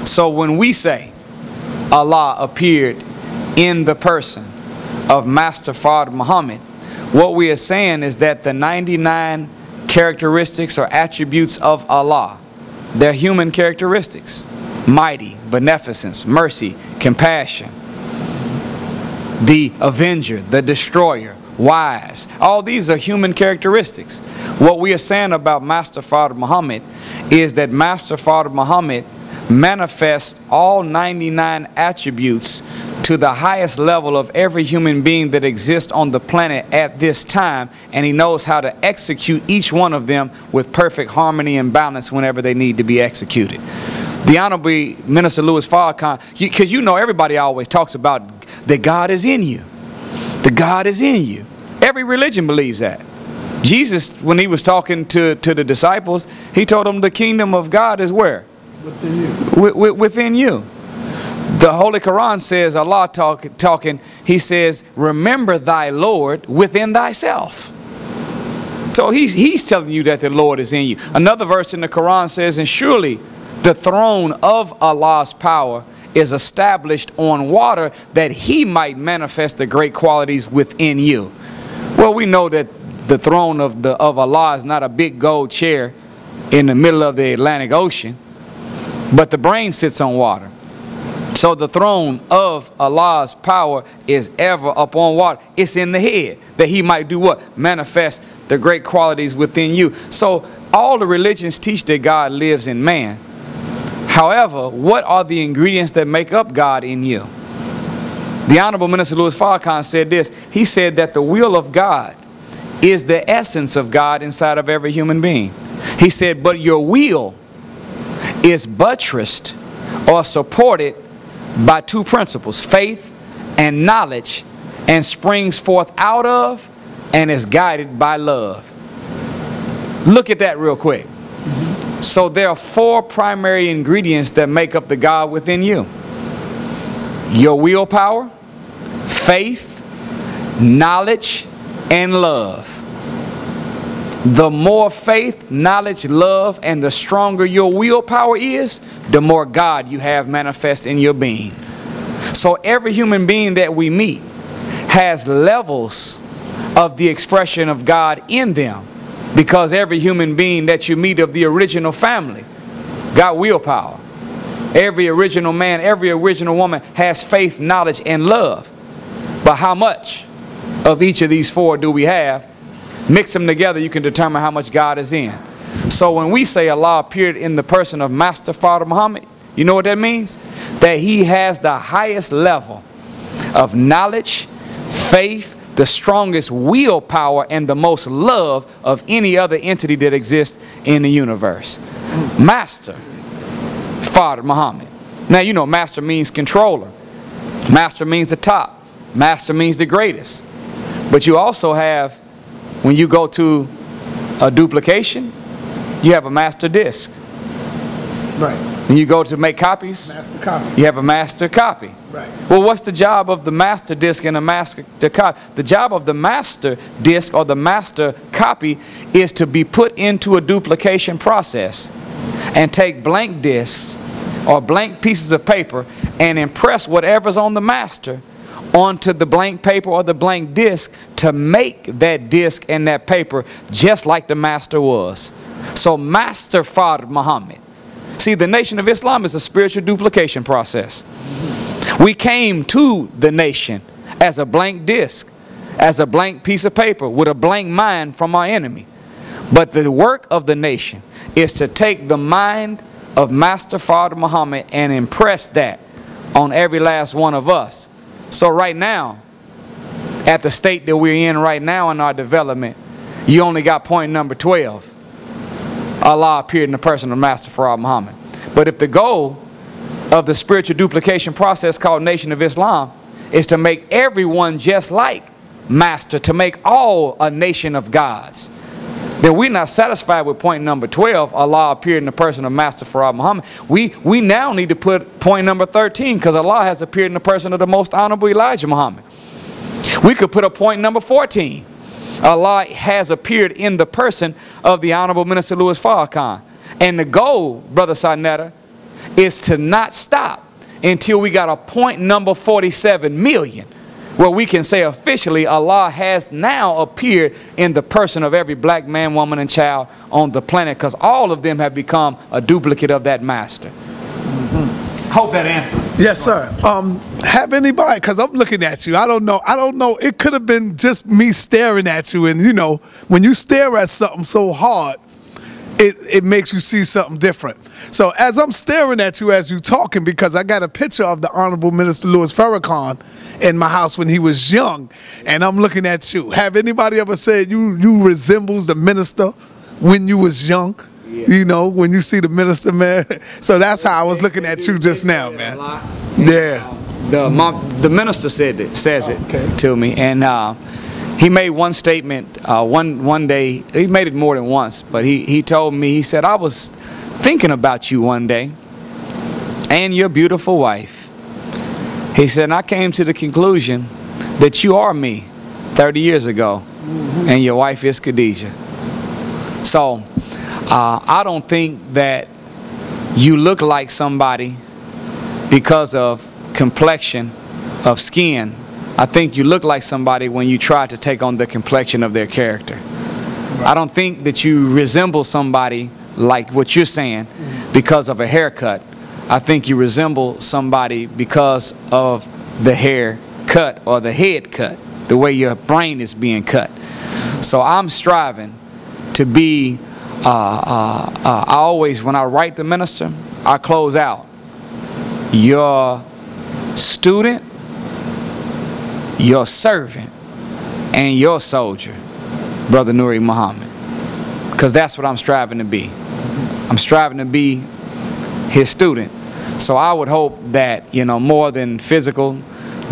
So when we say Allah appeared in the person of Master Farad Muhammad, what we are saying is that the 99 characteristics or attributes of Allah, they're human characteristics: mighty, beneficence, mercy, compassion, the avenger, the destroyer, wise. All these are human characteristics. What we are saying about Master Farad Muhammad is that Master Farad Muhammad manifests all 99 attributes to the highest level of every human being that exists on the planet at this time, and he knows how to execute each one of them with perfect harmony and balance whenever they need to be executed. The Honorable Minister Louis Farrakhan, because you know everybody always talks about that God is in you. The God is in you. Every religion believes that. Jesus, when he was talking to the disciples, he told them the kingdom of God is where? Within you. Within you. The Holy Quran says, Allah talking, he says, remember thy Lord within thyself. So he's telling you that the Lord is in you. Another verse in the Quran says, and surely the throne of Allah's power is established on water, that he might manifest the great qualities within you. Well, we know that the throne of Allah is not a big gold chair in the middle of the Atlantic Ocean, but the brain sits on water. So the throne of Allah's power is ever upon water. It's in the head, that he might do what? Manifest the great qualities within you. So all the religions teach that God lives in man. However, what are the ingredients that make up God in you? The Honorable Minister Louis Farrakhan said this. He said that the will of God is the essence of God inside of every human being. He said, but your will is buttressed or supported by two principles, faith and knowledge, and springs forth out of and is guided by love. Look at that real quick. So there are 4 primary ingredients that make up the God within you: your willpower, faith, knowledge, and love. The more faith, knowledge, love, and the stronger your willpower is, the more God you have manifest in your being. So every human being that we meet has levels of the expression of God in them, because every human being that you meet of the original family got willpower. Every original man, every original woman has faith, knowledge, and love. But how much of each of these 4 do we have? Mix them together, you can determine how much God is in. So when we say Allah appeared in the person of Master Farad Muhammad, you know what that means? That he has the highest level of knowledge, faith, the strongest willpower, and the most love of any other entity that exists in the universe. Master Farad Muhammad. Now you know master means controller. Master means the top. Master means the greatest. But you also have, when you go to a duplication, you have a master disk. Right. When you go to make copies, Master copy. you have a master copy. Right. Well, what's the job of the master disk and a master copy? The job of the master disk or the master copy is to be put into a duplication process and take blank disks or blank pieces of paper and impress whatever's on the master onto the blank paper or the blank disk to make that disk and that paper just like the master was. So Master Fard Muhammad. See, the Nation of Islam is a spiritual duplication process. We came to the nation as a blank disk, as a blank piece of paper with a blank mind from our enemy. But the work of the nation is to take the mind of Master Fard Muhammad and impress that on every last one of us. So right now, at the state that we're in right now in our development, you only got point number 12. Allah appeared in the person of Master Fard Muhammad. But if the goal of the spiritual duplication process called Nation of Islam is to make everyone just like Master, to make all a nation of gods, then we're not satisfied with point number 12, Allah appeared in the person of Master Fard Muhammad. We now need to put point number 13, because Allah has appeared in the person of the most honorable Elijah Muhammad. We could put a point number 14. Allah has appeared in the person of the Honorable Minister Louis Farrakhan. And the goal, Brother Sarnetta, is to not stop until we got a point number 47 million, where we can say officially Allah has now appeared in the person of every black man, woman, and child on the planet, because all of them have become a duplicate of that master. Hope that answers. Yes, sir. Have anybody, because I'm looking at you, I don't know, it could have been just me staring at you, and you know, when you stare at something so hard, it makes you see something different. So as I'm staring at you as you talking, because I got a picture of the Honorable Minister Louis Farrakhan in my house when he was young, and I'm looking at you. Have anybody ever said you resembles the minister when you was young? Yeah. You know, when you see the minister, man. So that's how I was looking at you just now, man. Yeah. The minister says it to me, and he made one statement one day. He made it more than once, but he told me, he said, I was thinking about you one day and your beautiful wife. He said, and I came to the conclusion that you are me 30 years ago, and your wife is Khadijah. So I don't think that you look like somebody because of complexion of skin. I think you look like somebody when you try to take on the complexion of their character. Right. I don't think that you resemble somebody like what you're saying because of a haircut. I think you resemble somebody because of the hair cut or the head cut, the way your brain is being cut. So I'm striving to be, I always, when I write the minister, I close out, your student, your servant, and your soldier, Brother Nuri Muhammad. Because that's what I'm striving to be. I'm striving to be his student. So I would hope that, you know, more than physical,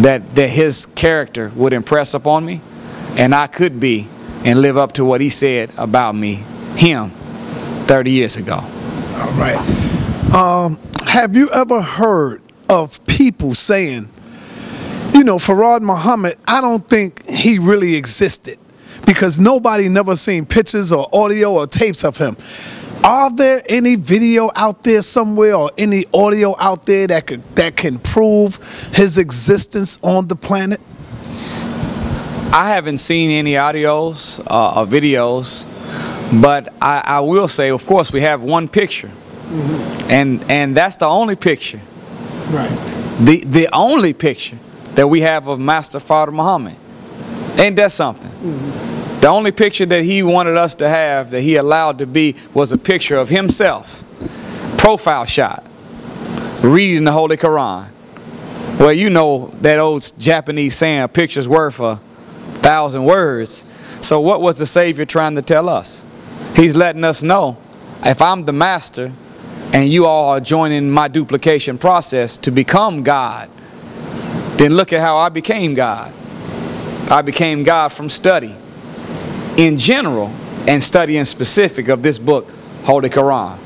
that his character would impress upon me, and I could be and live up to what he said about me, him, 30 years ago. All right. Have you ever heard of people saying, you know, Fard Muhammad, I don't think he really existed, because nobody never seen pictures or audio or tapes of him? Are there any video out there somewhere or any audio out there that can prove his existence on the planet? I haven't seen any audios or videos, but I will say, of course, we have one picture, and that's the only picture, right? The only picture that we have of Master Fard Muhammad. Ain't that something? The only picture that he wanted us to have, that he allowed to be, was a picture of himself, profile shot, reading the Holy Quran. Well, you know that old Japanese saying, a picture's worth 1,000 words. So what was the Savior trying to tell us? He's letting us know, if I'm the master and you all are joining my duplication process to become God, then look at how I became God. I became God from study. In general, and studying specific of this book, Holy Quran.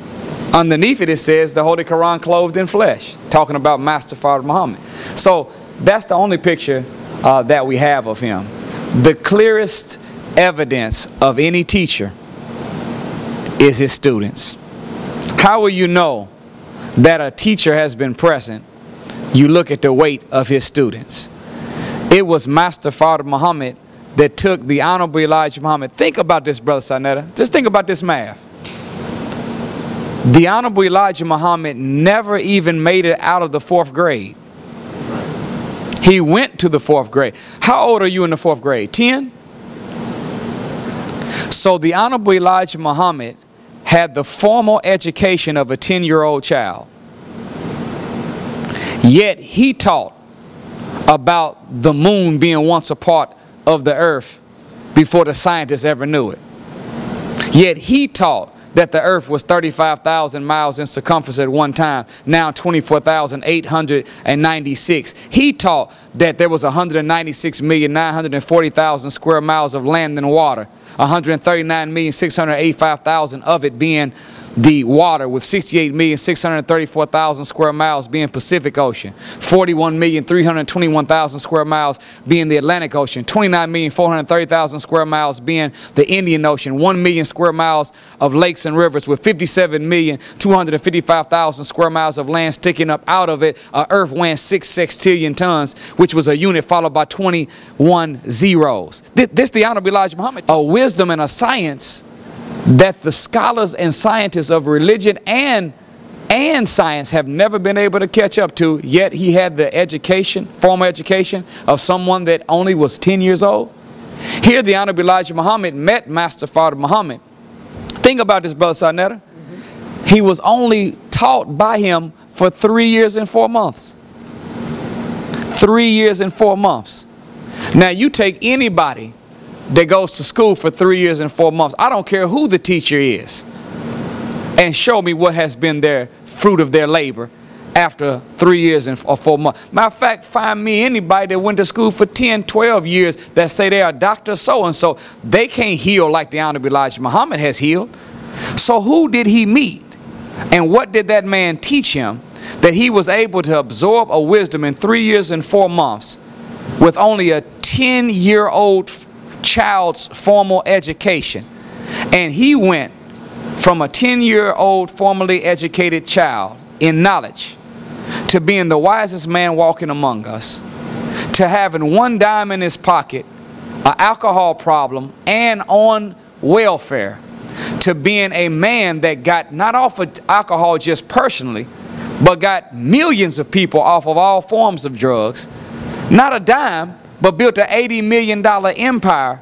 Underneath it, it says the Holy Quran clothed in flesh, talking about Master Father Muhammad. So that's the only picture that we have of him. The clearest evidence of any teacher is his students. How will you know that a teacher has been present? You look at the weight of his students. It was Master Father Muhammad that took the Honorable Elijah Muhammad. Think about this, Brother Sarnetta. Just think about this math. The Honorable Elijah Muhammad never even made it out of the 4th grade. He went to the 4th grade. How old are you in the 4th grade? 10? So the Honorable Elijah Muhammad had the formal education of a 10-year-old child. Yet he taught about the moon being once a part of the earth before the scientists ever knew it. Yet he taught that the earth was 35,000 miles in circumference at one time, now 24,896. He taught that there was 196,940,000 square miles of land and water, 139,685,000 of it being the water, with 68,634,000 square miles being Pacific Ocean, 41,321,000 square miles being the Atlantic Ocean, 29,430,000 square miles being the Indian Ocean, 1 million square miles of lakes and rivers, with 57,255,000 square miles of land sticking up out of it, earth weighing 6 sextillion tons, which was a unit followed by 21 zeros. This the Honorable Elijah Muhammad, a wisdom and a science that the scholars and scientists of religion and science have never been able to catch up to. Yet he had the education, formal education, of someone that only was 10 years old. Here the Honorable Elijah Muhammad met Master Father Muhammad. Think about this, Brother Sarnetta. He was only taught by him for 3 years and 4 months. 3 years and 4 months. Now you take anybody that goes to school for 3 years and 4 months, I don't care who the teacher is, and show me what has been their fruit of their labor after 3 years and 4 months. Matter of fact, find me anybody that went to school for 10, 12 years that say they are Dr. So-and-so. They can't heal like the Honorable Elijah Muhammad has healed. So who did he meet? And what did that man teach him that he was able to absorb a wisdom in 3 years and 4 months with only a 10-year-old child's formal education? And he went from a 10-year-old formally educated child in knowledge to being the wisest man walking among us, to having 1 dime in his pocket, an alcohol problem, and on welfare, to being a man that got not off of alcohol just personally, but got millions of people off of all forms of drugs, not a dime, but built an $80 million empire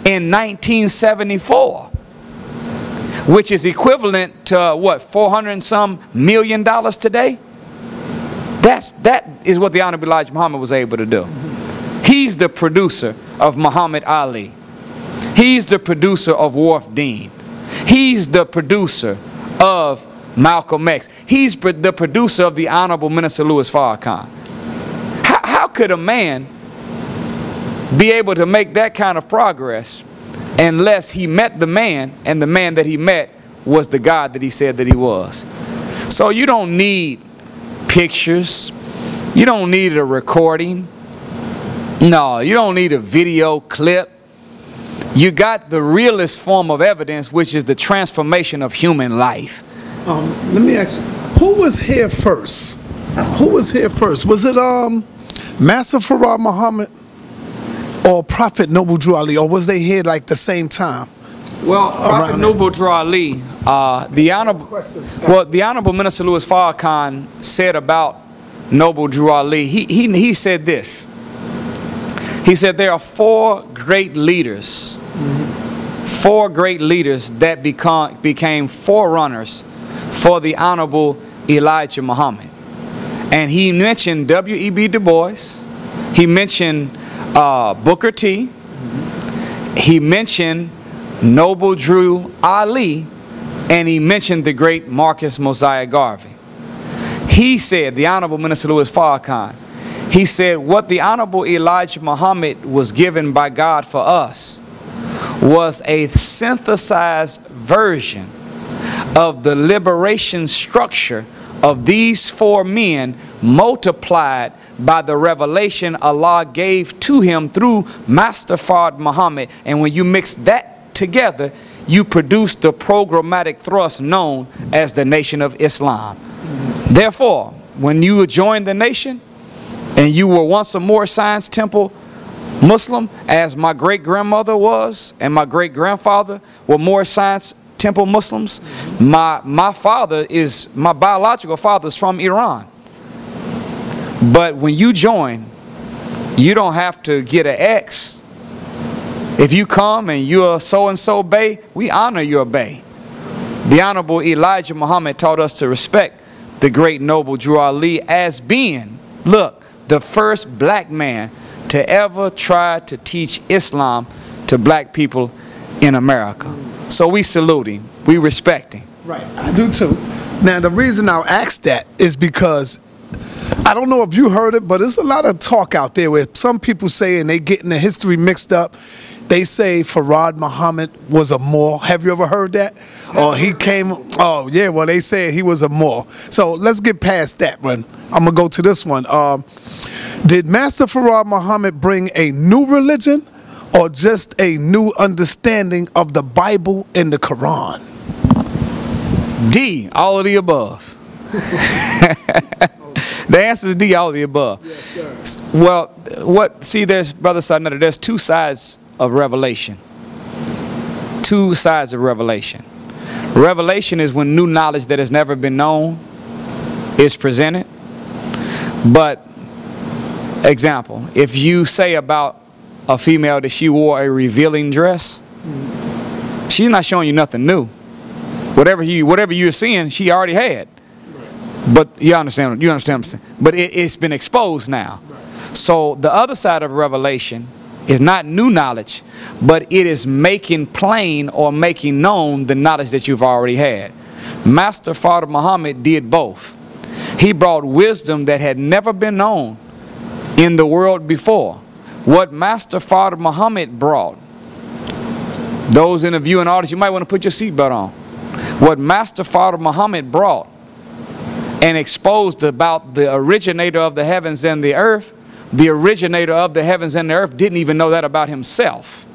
in 1974, which is equivalent to what, 400 and some million dollars today? That is what the Honorable Elijah Muhammad was able to do. He's the producer of Muhammad Ali. He's the producer of Wharf Dean. He's the producer of Malcolm X. He's the producer of the Honorable Minister Louis Farrakhan. How could a man be able to make that kind of progress unless he met the man, and the man that he met was the God that he said that he was? So you don't need pictures. You don't need a recording. No, you don't need a video clip. You got the realest form of evidence, which is the transformation of human life. Let me ask you, who was here first? Who was here first? Was it Master Farad Muhammad or Prophet Noble Drew Ali, or was they here like the same time? Well, Prophet Noble Drew Ali, the Honorable Minister Louis Farrakhan said about Noble Drew Ali, he said this. He said there are 4 great leaders, 4 great leaders that became forerunners for the Honorable Elijah Muhammad. And he mentioned W.E.B. Du Bois, he mentioned Booker T, he mentioned Noble Drew Ali, and he mentioned the great Marcus Mosiah Garvey. He said, the Honorable Minister Louis Farrakhan, he said what the Honorable Elijah Muhammad was given by God for us was a synthesized version of the liberation structure of these four men, multiplied by the revelation Allah gave to him through Master Fard Muhammad. And when you mix that together, you produce the programmatic thrust known as the Nation of Islam. Therefore, when you joined the nation and you were once a Moor Science Temple Muslim, as my great-grandmother was and my great-grandfather were Moor Science Temple Muslims, my biological father is from Iran. But when you join, you don't have to get an X. If you come and you're so-and-so Bey, we honor your Bey. The Honorable Elijah Muhammad taught us to respect the great noble Drew Ali as being, look, the first black man to ever try to teach Islam to black people in America. So we salute him. We respect him. Right, I do too. Now, the reason I asked that is because I don't know if you heard it, but there's a lot of talk out there where some people say, and they getting the history mixed up, they say Fard Muhammad was a Moor. Have you ever heard that? Or he came, oh yeah, well they said he was a Moor. So let's get past that one. I'm going to go to this one. Did Master Fard Muhammad bring a new religion or just a new understanding of the Bible and the Quran? D, all of the above. The answer is D, all of the above. Yes, sir. Well, there's, Brother Sadnetta, there's two sides of revelation. Two sides of revelation. Revelation is when new knowledge that has never been known is presented. But, example, if you say about a female that she wore a revealing dress, she's not showing you nothing new. Whatever you're seeing, she already had. But you understand what I'm saying? But it's been exposed now. So the other side of revelation is not new knowledge, but it is making plain or making known the knowledge that you've already had. Master Fard Muhammad did both. He brought wisdom that had never been known in the world before. What Master Fard Muhammad brought, those in the viewing audience, you might want to put your seatbelt on. What Master Fard Muhammad brought and exposed about the originator of the heavens and the earth, the originator of the heavens and the earth didn't even know that about himself.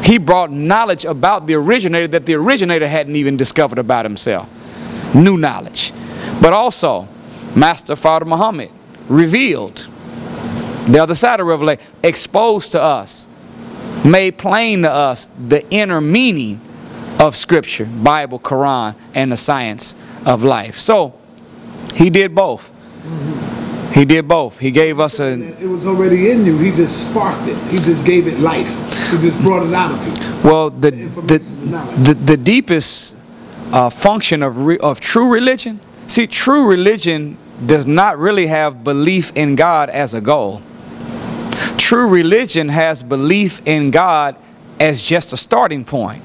He brought knowledge about the originator that the originator hadn't even discovered about himself. New knowledge. But also, Master Fard Muhammad revealed the other side of revelation, exposed to us, made plain to us the inner meaning of Scripture, Bible, Quran, and the science of life. So he did both. He did both. He gave us a... It was already in you. He just sparked it. He just gave it life. He just brought it out of people. Well, the deepest function of true religion, see, true religion does not really have belief in God as a goal. True religion has belief in God as just a starting point.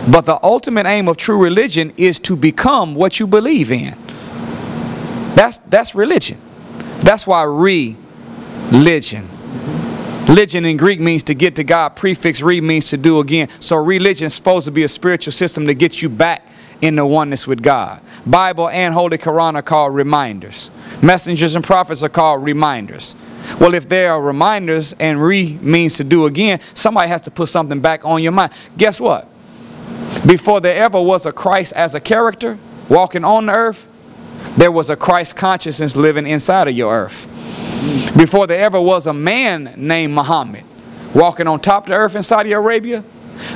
But the ultimate aim of true religion is to become what you believe in. That's religion. That's why religion. Religion in Greek means to get to God. Prefix re means to do again. So religion is supposed to be a spiritual system to get you back in the oneness with God. Bible and Holy Quran are called reminders. Messengers and prophets are called reminders. Well, if there are reminders and re means to do again, somebody has to put something back on your mind. Guess what? Before there ever was a Christ as a character walking on the earth, there was a Christ consciousness living inside of your earth. Before there ever was a man named Muhammad walking on top of the earth in Saudi Arabia,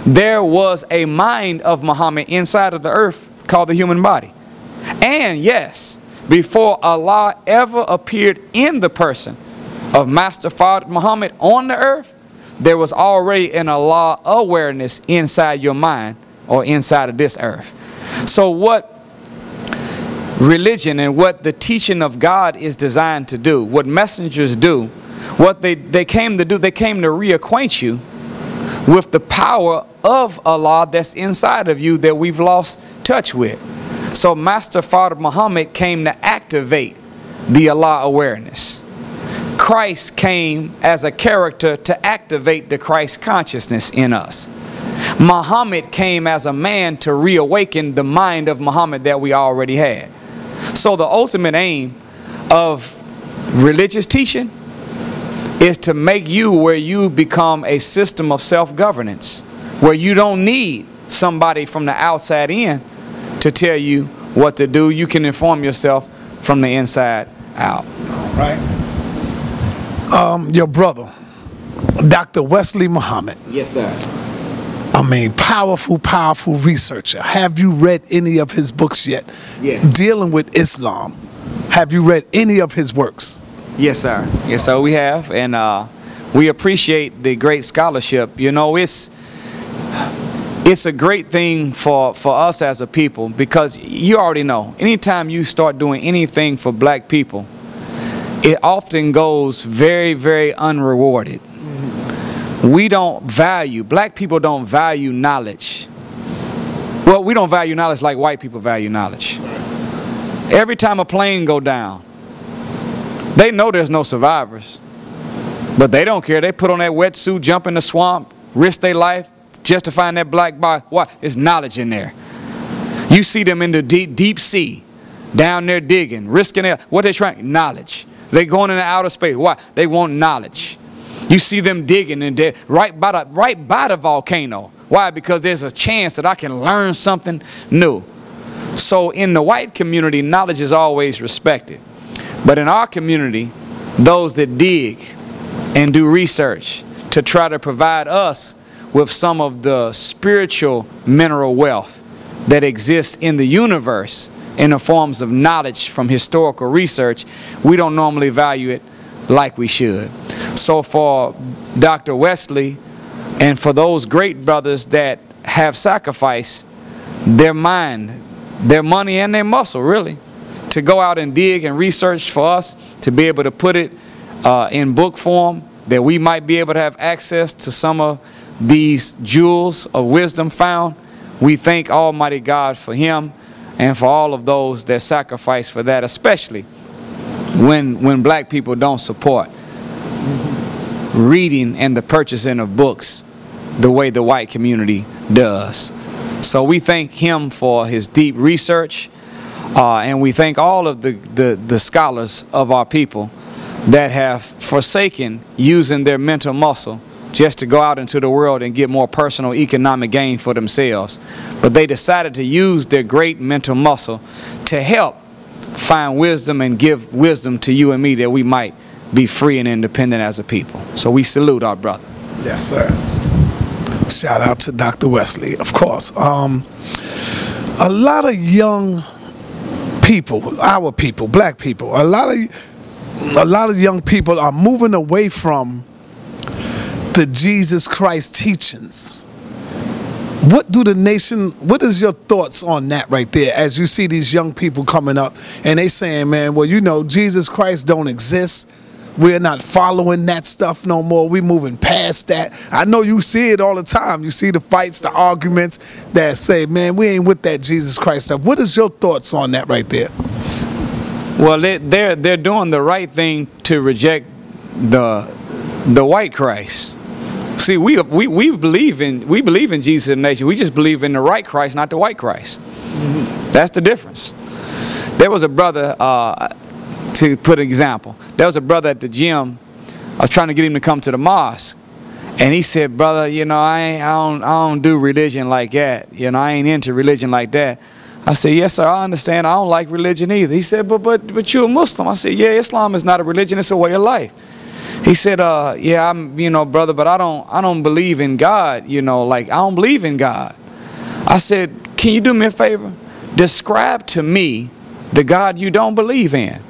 there was a mind of Muhammad inside of the earth called the human body. And yes, before Allah ever appeared in the person of Master Fard Muhammad on the earth, there was already an Allah awareness inside your mind or inside of this earth. So what religion and what the teaching of God is designed to do, what messengers do, what they came to do, they came to reacquaint you with the power of Allah that's inside of you that we've lost touch with. So Master Fard Muhammad came to activate the Allah awareness. Christ came as a character to activate the Christ consciousness in us. Muhammad came as a man to reawaken the mind of Muhammad that we already had. So the ultimate aim of religious teaching is to make you where you become a system of self-governance, where you don't need somebody from the outside in to tell you what to do. You can inform yourself from the inside out. Right. Your brother, Dr. Wesley Muhammad. Yes, sir. I mean, powerful researcher. Have you read any of his books yet? Yes. Dealing with Islam. Have you read any of his works? Yes, sir. Yes, sir, we have. And we appreciate the great scholarship. You know, it's a great thing for us as a people, because you already know, anytime you start doing anything for black people, it often goes very, very unrewarded. We don't value, black people don't value knowledge. Well, we don't value knowledge like white people value knowledge. Every time a plane go down, they know there's no survivors, but they don't care. They put on that wetsuit, jump in the swamp, risk their life just to find that black box. Why? There's knowledge in there. You see them in the deep sea, down there digging, risking it. What they trying? Knowledge. They going into outer space. Why? They want knowledge. You see them digging and right by the volcano. Why? Because there's a chance that I can learn something new. So in the white community, knowledge is always respected. But in our community, those that dig and do research to try to provide us with some of the spiritual mineral wealth that exists in the universe in the forms of knowledge from historical research, we don't normally value it like we should. So for Dr. Wesley and for those great brothers that have sacrificed their mind, their money and their muscle, really, to go out and dig and research for us, to be able to put it in book form, that we might be able to have access to some of these jewels of wisdom found, we thank Almighty God for him and for all of those that sacrifice for that, especially when black people don't support reading and the purchasing of books the way the white community does. So we thank him for his deep research, and we thank all of the scholars of our people that have forsaken using their mental muscle just to go out into the world and get more personal economic gain for themselves. But they decided to use their great mental muscle to help find wisdom and give wisdom to you and me, that we might be free and independent as a people. So we salute our brother. Yes, sir. Shout out to Dr. Wesley, of course. A lot of young people, our people, black people, a lot of young people are moving away from the Jesus Christ teachings. What is your thoughts on that right there, as you see these young people coming up and they saying, man, well, you know, Jesus Christ don't exist. We're not following that stuff no more. We're moving past that. I know you see it all the time. You see the fights, the arguments that say, man, we ain't with that Jesus Christ stuff. What is your thoughts on that right there? Well, they're doing the right thing to reject the white Christ. See, we believe in Jesus in the nation. We just believe in the right Christ, not the white Christ. That's the difference. There was a brother, to put an example, there was a brother at the gym. I was trying to get him to come to the mosque, and he said, brother, you know, I don't do religion like that. You know, I ain't into religion like that. I said, yes, sir, I understand. I don't like religion either. He said, but you're a Muslim. I said, yeah, Islam is not a religion, it's a way of life. He said, yeah, I'm, you know, brother, but I don't believe in God, you know, like, I don't believe in God. I said, can you do me a favor? Describe to me the God you don't believe in.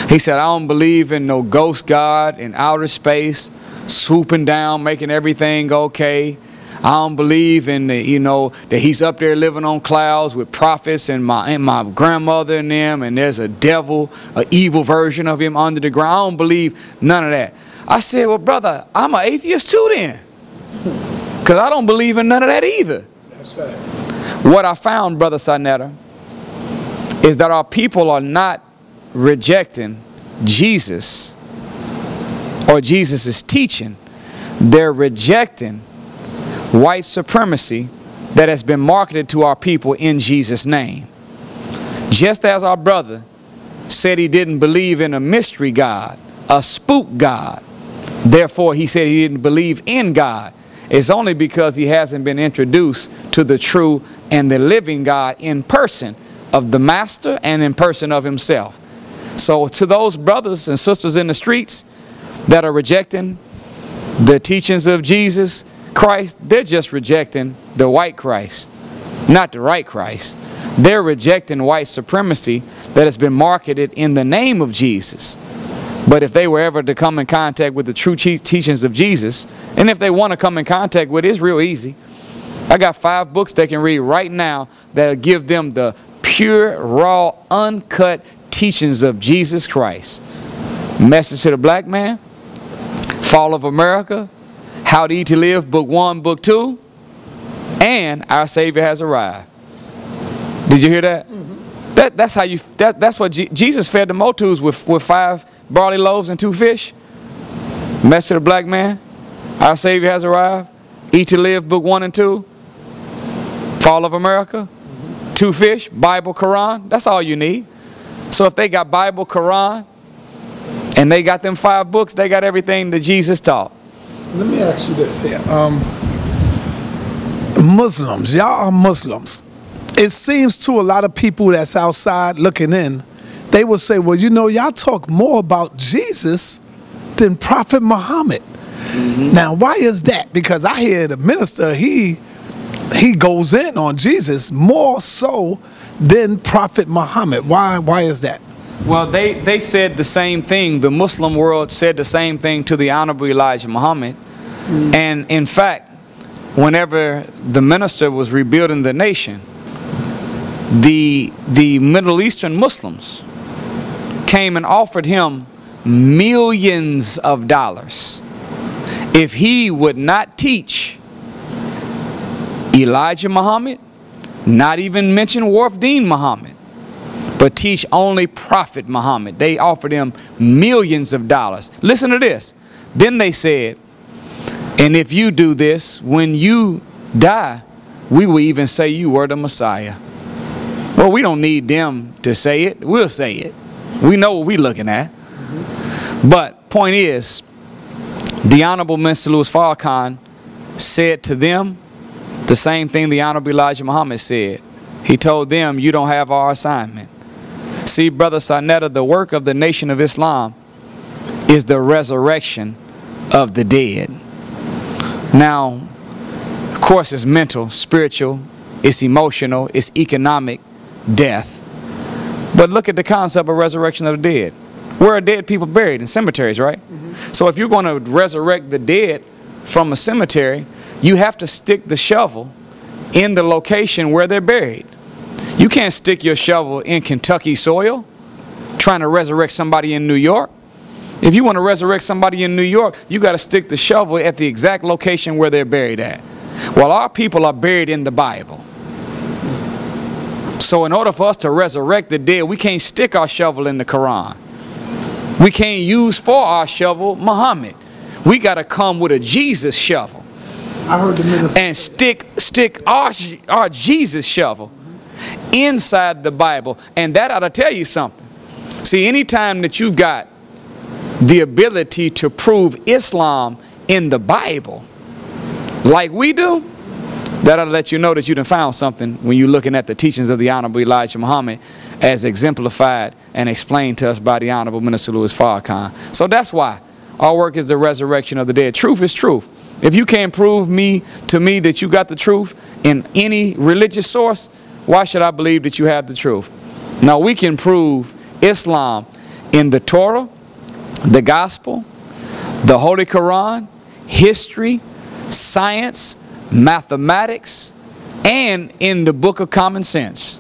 He said, I don't believe in no ghost God in outer space, swooping down, making everything okay. I don't believe in the, you know, that he's up there living on clouds with prophets and my grandmother and them, and there's a devil, an evil version of him under the ground. I don't believe none of that. I said, well, brother, I'm an atheist too then, because I don't believe in none of that either. That's right. What I found, Brother Sarnetta, is that our people are not rejecting Jesus. or Jesus is teaching, they're rejecting white supremacy that has been marketed to our people in Jesus' name. Just as our brother said he didn't believe in a mystery God, a spook God, therefore he said he didn't believe in God, it's only because he hasn't been introduced to the true and the living God in person of the Master and in person of himself. So to those brothers and sisters in the streets that are rejecting the teachings of Jesus Christ, they're just rejecting the white Christ, not the right Christ. They're rejecting white supremacy that has been marketed in the name of Jesus. But if they were ever to come in contact with the true teachings of Jesus, and if they want to come in contact with it, it's real easy. I got 5 books they can read right now that'll give them the pure, raw, uncut teachings of Jesus Christ. Message to the Black Man, Fall of America, How to Eat to Live, Book 1, Book 2, and Our Savior Has Arrived. Did you hear that? Mm-hmm. That's how you. That's what Jesus fed the multitudes with 5 barley loaves and 2 fish. Message to the Black Man, Our Savior Has Arrived, Eat to Live, Book 1 and 2, Fall of America, 2 fish, Bible, Quran. That's all you need. So if they got Bible, Quran, and they got them 5 books, they got everything that Jesus taught. Let me ask you this here. Muslims, y'all are Muslims. It seems to a lot of people that's outside looking in, they will say, well, you know, y'all talk more about Jesus than Prophet Muhammad. Mm-hmm. Now, why is that? Because I hear the minister, he goes in on Jesus more so than Prophet Muhammad. Why is that? Well, they said the same thing. The Muslim world said the same thing to the Honorable Elijah Muhammad. Mm-hmm. And in fact, whenever the minister was rebuilding the nation, the Middle Eastern Muslims came and offered him millions of dollars if he would not teach Elijah Muhammad, not even mention Wafdeen Muhammad, but teach only Prophet Muhammad. They offered him millions of dollars. Listen to this. Then they said, and if you do this, when you die, we will even say you were the Messiah. Well, we don't need them to say it. We'll say it. We know what we're looking at. Mm-hmm. But point is, the Honorable Minister Louis Farrakhan said to them the same thing the Honorable Elijah Muhammad said. He told them, you don't have our assignment. See, Brother Sarnetta, the work of the Nation of Islam is the resurrection of the dead. Now, of course, it's mental, spiritual, it's emotional, it's economic death. But look at the concept of resurrection of the dead. Where are dead people buried? In cemeteries, right? Mm-hmm. So if you're going to resurrect the dead from a cemetery, you have to stick the shovel in the location where they're buried. You can't stick your shovel in Kentucky soil trying to resurrect somebody in New York. If you want to resurrect somebody in New York, you got to stick the shovel at the exact location where they're buried at. Well, our people are buried in the Bible. So in order for us to resurrect the dead, we can't stick our shovel in the Quran. We can't use for our shovel Muhammad. We got to come with a Jesus shovel. I heard the minister and stick our Jesus shovel inside the Bible. And that ought to tell you something. See, anytime that you've got the ability to prove Islam in the Bible like we do, that ought to let you know that you done found something when you're looking at the teachings of the Honorable Elijah Muhammad as exemplified and explained to us by the Honorable Minister Louis Farrakhan. So that's why our work is the resurrection of the dead. Truth is truth. If you can't prove to me that you got the truth in any religious source, why should I believe that you have the truth? Now, we can prove Islam in the Torah, the Gospel, the Holy Quran, history, science, mathematics, and in the book of common sense.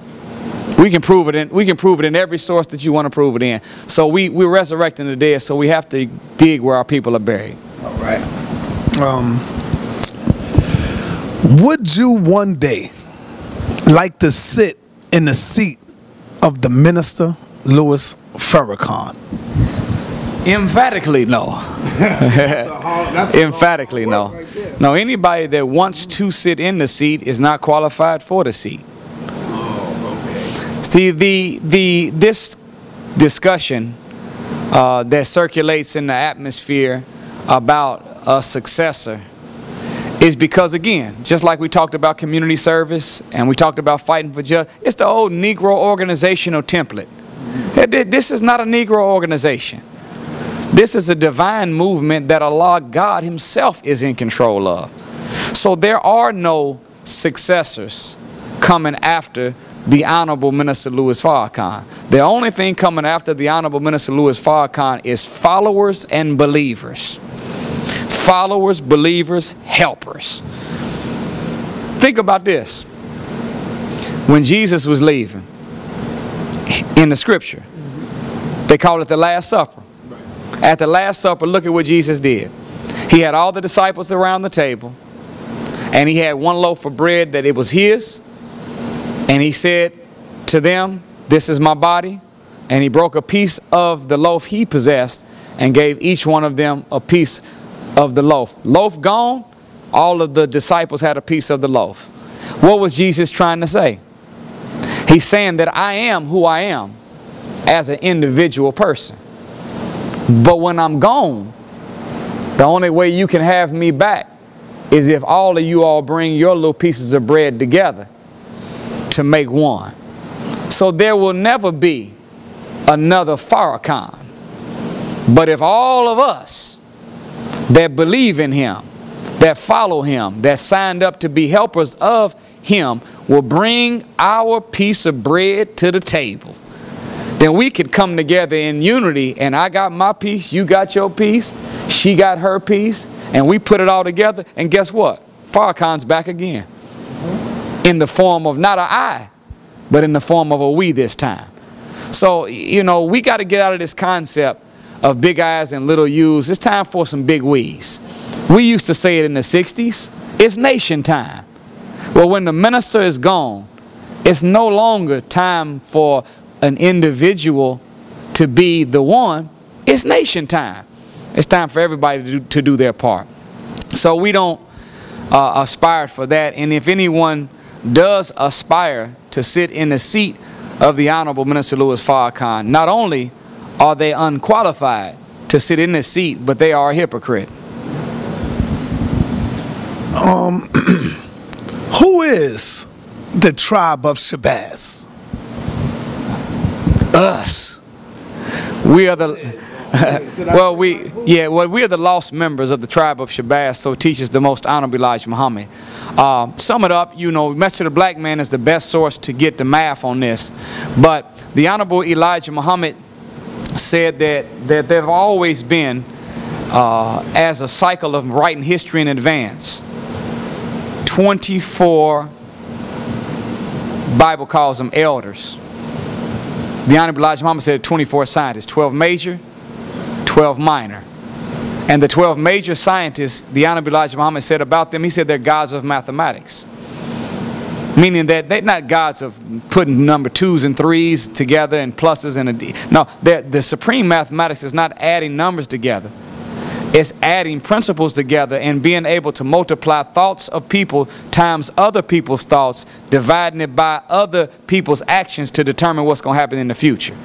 We can prove it in every source that you want to prove it in. So we're resurrecting the dead, so we have to dig where our people are buried. All right. Would you one day like to sit in the seat of the Minister Louis Farrakhan? Emphatically no. Emphatically no. Right there. No, anybody that wants to sit in the seat is not qualified for the seat. Oh, okay. See, this discussion that circulates in the atmosphere about a successor is because, again, just like we talked about community service and we talked about fighting for justice, it's the old Negro organizational template. This is not a Negro organization. This is a divine movement that Allah, God Himself, is in control of. So there are no successors coming after the Honorable Minister Louis Farrakhan. The only thing coming after the Honorable Minister Louis Farrakhan is followers and believers. Followers, believers, helpers. Think about this. When Jesus was leaving, in the scripture, they call it the Last Supper. At the Last Supper, look at what Jesus did. He had all the disciples around the table, and He had one loaf of bread that it was His, and He said to them, "This is my body," and He broke a piece of the loaf He possessed and gave each one of them a piece of the loaf. Loaf gone, all of the disciples had a piece of the loaf. What was Jesus trying to say? He's saying that I am who I am as an individual person. But when I'm gone, the only way you can have me back is if all of you all bring your little pieces of bread together to make one. So there will never be another Farrakhan. But if all of us that believe in Him, that follow Him, that signed up to be helpers of Him, will bring our piece of bread to the table, then we can come together in unity, and I got my piece, you got your piece, she got her piece, and we put it all together, and guess what? Farrakhan's back again. In the form of not an I, but in the form of a we this time. So, you know, we got to get out of this concept of big I's and little U's. It's time for some big we's. We used to say it in the 60s. It's nation time. Well, when the minister is gone, it's no longer time for an individual to be the one. It's nation time. It's time for everybody to do their part. So we don't aspire for that. And if anyone does aspire to sit in the seat of the Honorable Minister Louis Farrakhan, not only are they unqualified to sit in the seat, but they are a hypocrite. Who is the tribe of Shabazz? Us. We are the we are the lost members of the tribe of Shabazz, so teaches the Most Honorable Elijah Muhammad. Sum it up, you know, Message of the Black Man is the best source to get the math on this. But the Honorable Elijah Muhammad said that there have always been, as a cycle of writing history in advance, 24, Bible calls them elders. The Honorable Elijah Muhammad said 24 scientists, 12 major, 12 minor. And the 12 major scientists, the Honorable Elijah Muhammad said about them, he said they're gods of mathematics. Meaning that they're not gods of putting number 2s and 3s together and pluses and a D. No, the supreme mathematics is not adding numbers together. It's adding principles together and being able to multiply thoughts of people times other people's thoughts, dividing it by other people's actions to determine what's going to happen in the future.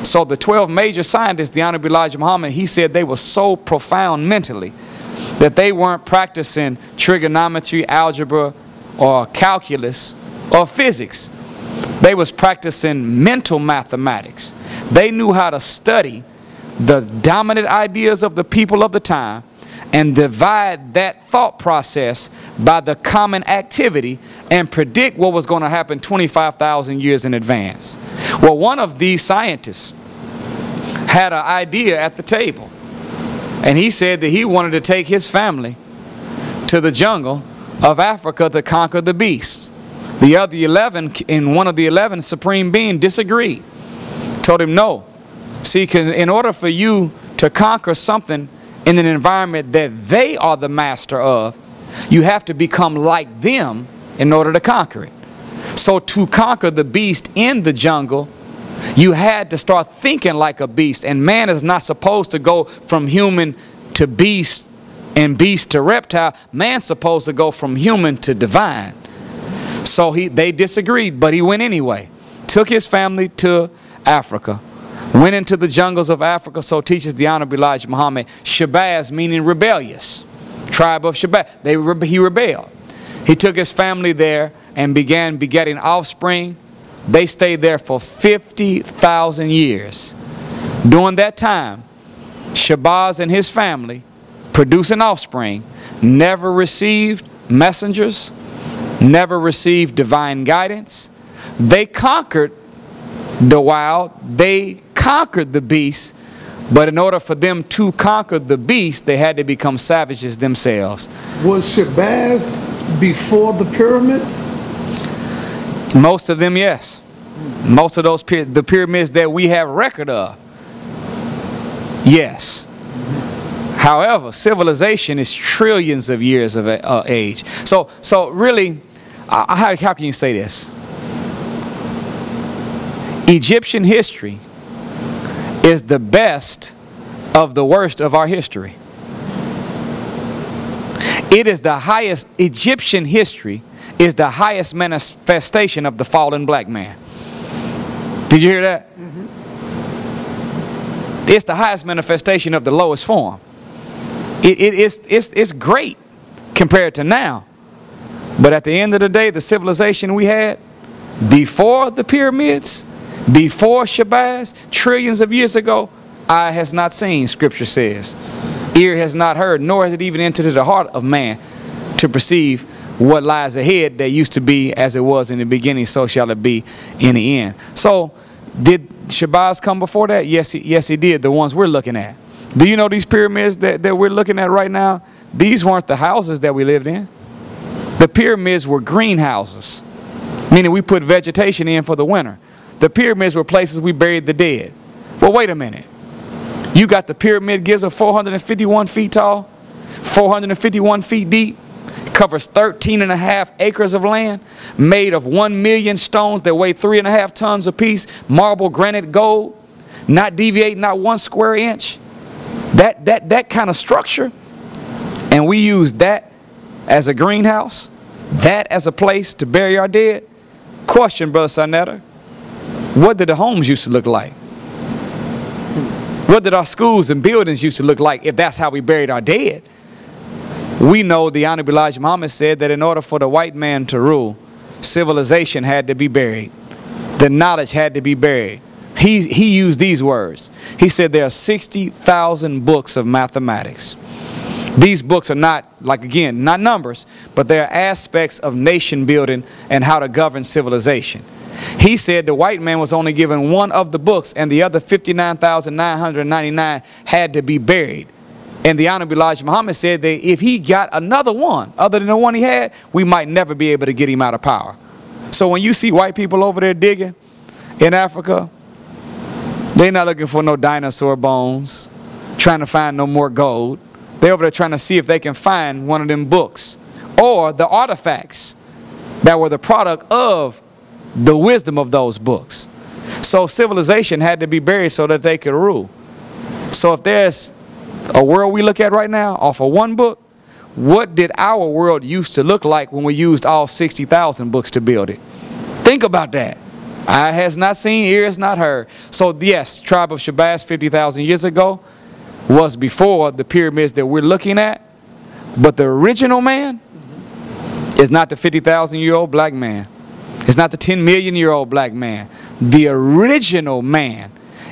So the 12 major scientists, the Honorable Elijah Muhammad, he said they were so profound mentally that they weren't practicing trigonometry, algebra, or calculus, or physics. They was practicing mental mathematics. They knew how to study the dominant ideas of the people of the time and divide that thought process by the common activity and predict what was going to happen 25,000 years in advance. Well, one of these scientists had an idea at the table, and he said that he wanted to take his family to the jungle of Africa to conquer the beast. The other 11, and one of the 11 supreme being disagreed. Told him no. See, in order for you to conquer something in an environment that they are the master of, you have to become like them in order to conquer it. So to conquer the beast in the jungle, You had to start thinking like a beast, and man is not supposed to go from human to beast and beast to reptile. Man's supposed to go from human to divine. So they disagreed, but he went anyway. Took his family to Africa. Went into the jungles of Africa, so teaches the Honorable Elijah Muhammad. Shabazz meaning rebellious. Tribe of Shabazz. He rebelled. He took his family there and began begetting offspring. They stayed there for 50,000 years. During that time, Shabazz and his family, producing offspring, never received messengers, never received divine guidance. They conquered the wild, they conquered the beast, but in order for them to conquer the beast, they had to become savages themselves. Was Shabazz before the pyramids? Most of them, yes. Most of those the pyramids that we have record of, yes. However, civilization is trillions of years of age. So really, how can you say this? Egyptian history is the best of the worst of our history. It is the highest. Egyptian history is the highest manifestation of the fallen black man. Did you hear that? Mm-hmm. It's the highest manifestation of the lowest form. It's great compared to now. But at the end of the day, the civilization we had before the pyramids, before Shabazz, trillions of years ago, eye has not seen, Scripture says. Ear has not heard, nor has it even entered the heart of man to perceive what lies ahead that used to be as it was in the beginning, so shall it be in the end. So, did Shabazz come before that? Yes, he did, the ones we're looking at. Do you know these pyramids that we're looking at right now? These weren't the houses that we lived in. The pyramids were greenhouses, meaning we put vegetation in for the winter. The pyramids were places we buried the dead. Well, wait a minute. You got the pyramid Giza 451 feet tall, 451 feet deep, covers 13.5 acres of land, made of 1 million stones that weigh 3.5 tons apiece, marble, granite, gold, not deviating not 1 square inch. That kind of structure, and we use that as a greenhouse, that as a place to bury our dead. Question, Brother Sanetta, what did the homes used to look like? What did our schools and buildings used to look like if that's how we buried our dead? We know the Honorable Elijah Muhammad said that in order for the white man to rule, civilization had to be buried. The knowledge had to be buried. He used these words. He said there are 60,000 books of mathematics. These books are not, like again, not numbers, but they're aspects of nation building and how to govern civilization. He said the white man was only given one of the books, and the other 59,999 had to be buried. And the Honorable Elijah Muhammad said that if he got another one other than the one he had, we might never be able to get him out of power. So when you see white people over there digging in Africa, they're not looking for no dinosaur bones, trying to find no more gold. They're over there trying to see if they can find one of them books or the artifacts that were the product of the wisdom of those books. So civilization had to be buried so that they could rule. So if there's a world we look at right now off of one book, what did our world used to look like when we used all 60,000 books to build it? Think about that. Eye has not seen, ear has not heard. So yes, tribe of Shabazz 50,000 years ago was before the pyramids that we're looking at. But the original man is not the 50,000-year-old black man. It's not the 10-million-year-old black man. The original man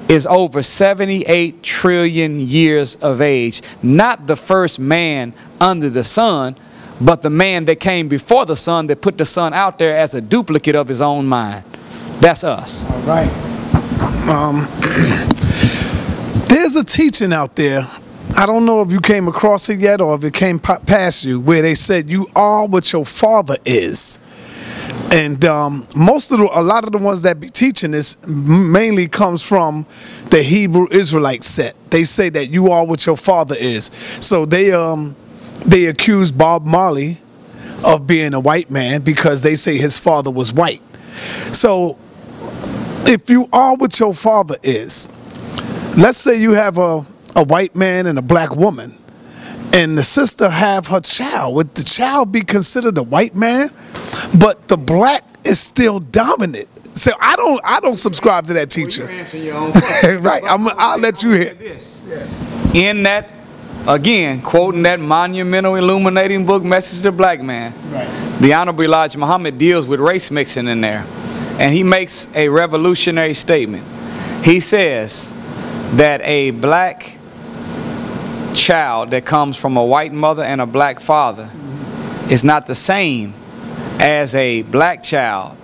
is over 78 trillion years of age. Not the first man under the sun, but the man that came before the sun that put the sun out there as a duplicate of his own mind. That's us. All right. There's a teaching out there. I don't know if you came across it yet or if it came past you, where they said you are what your father is. And a lot of the ones that be teaching this mainly comes from the Hebrew Israelite set. They say that you are what your father is. So they accuse Bob Marley of being a white man because they say his father was white. So if you are what your father is, let's say you have a white man and a black woman, and the sister have her child, would the child be considered a white man, but the black is still dominant? So I don't subscribe to that teacher. Well, you're answering your own question. Right, I'll let you hit. This. Yes. In that, again, quoting that monumental, illuminating book, Message to the Black Man, right, the Honorable Elijah Muhammad deals with race mixing in there. And he makes a revolutionary statement. He says that a black child that comes from a white mother and a black father is not the same as a black child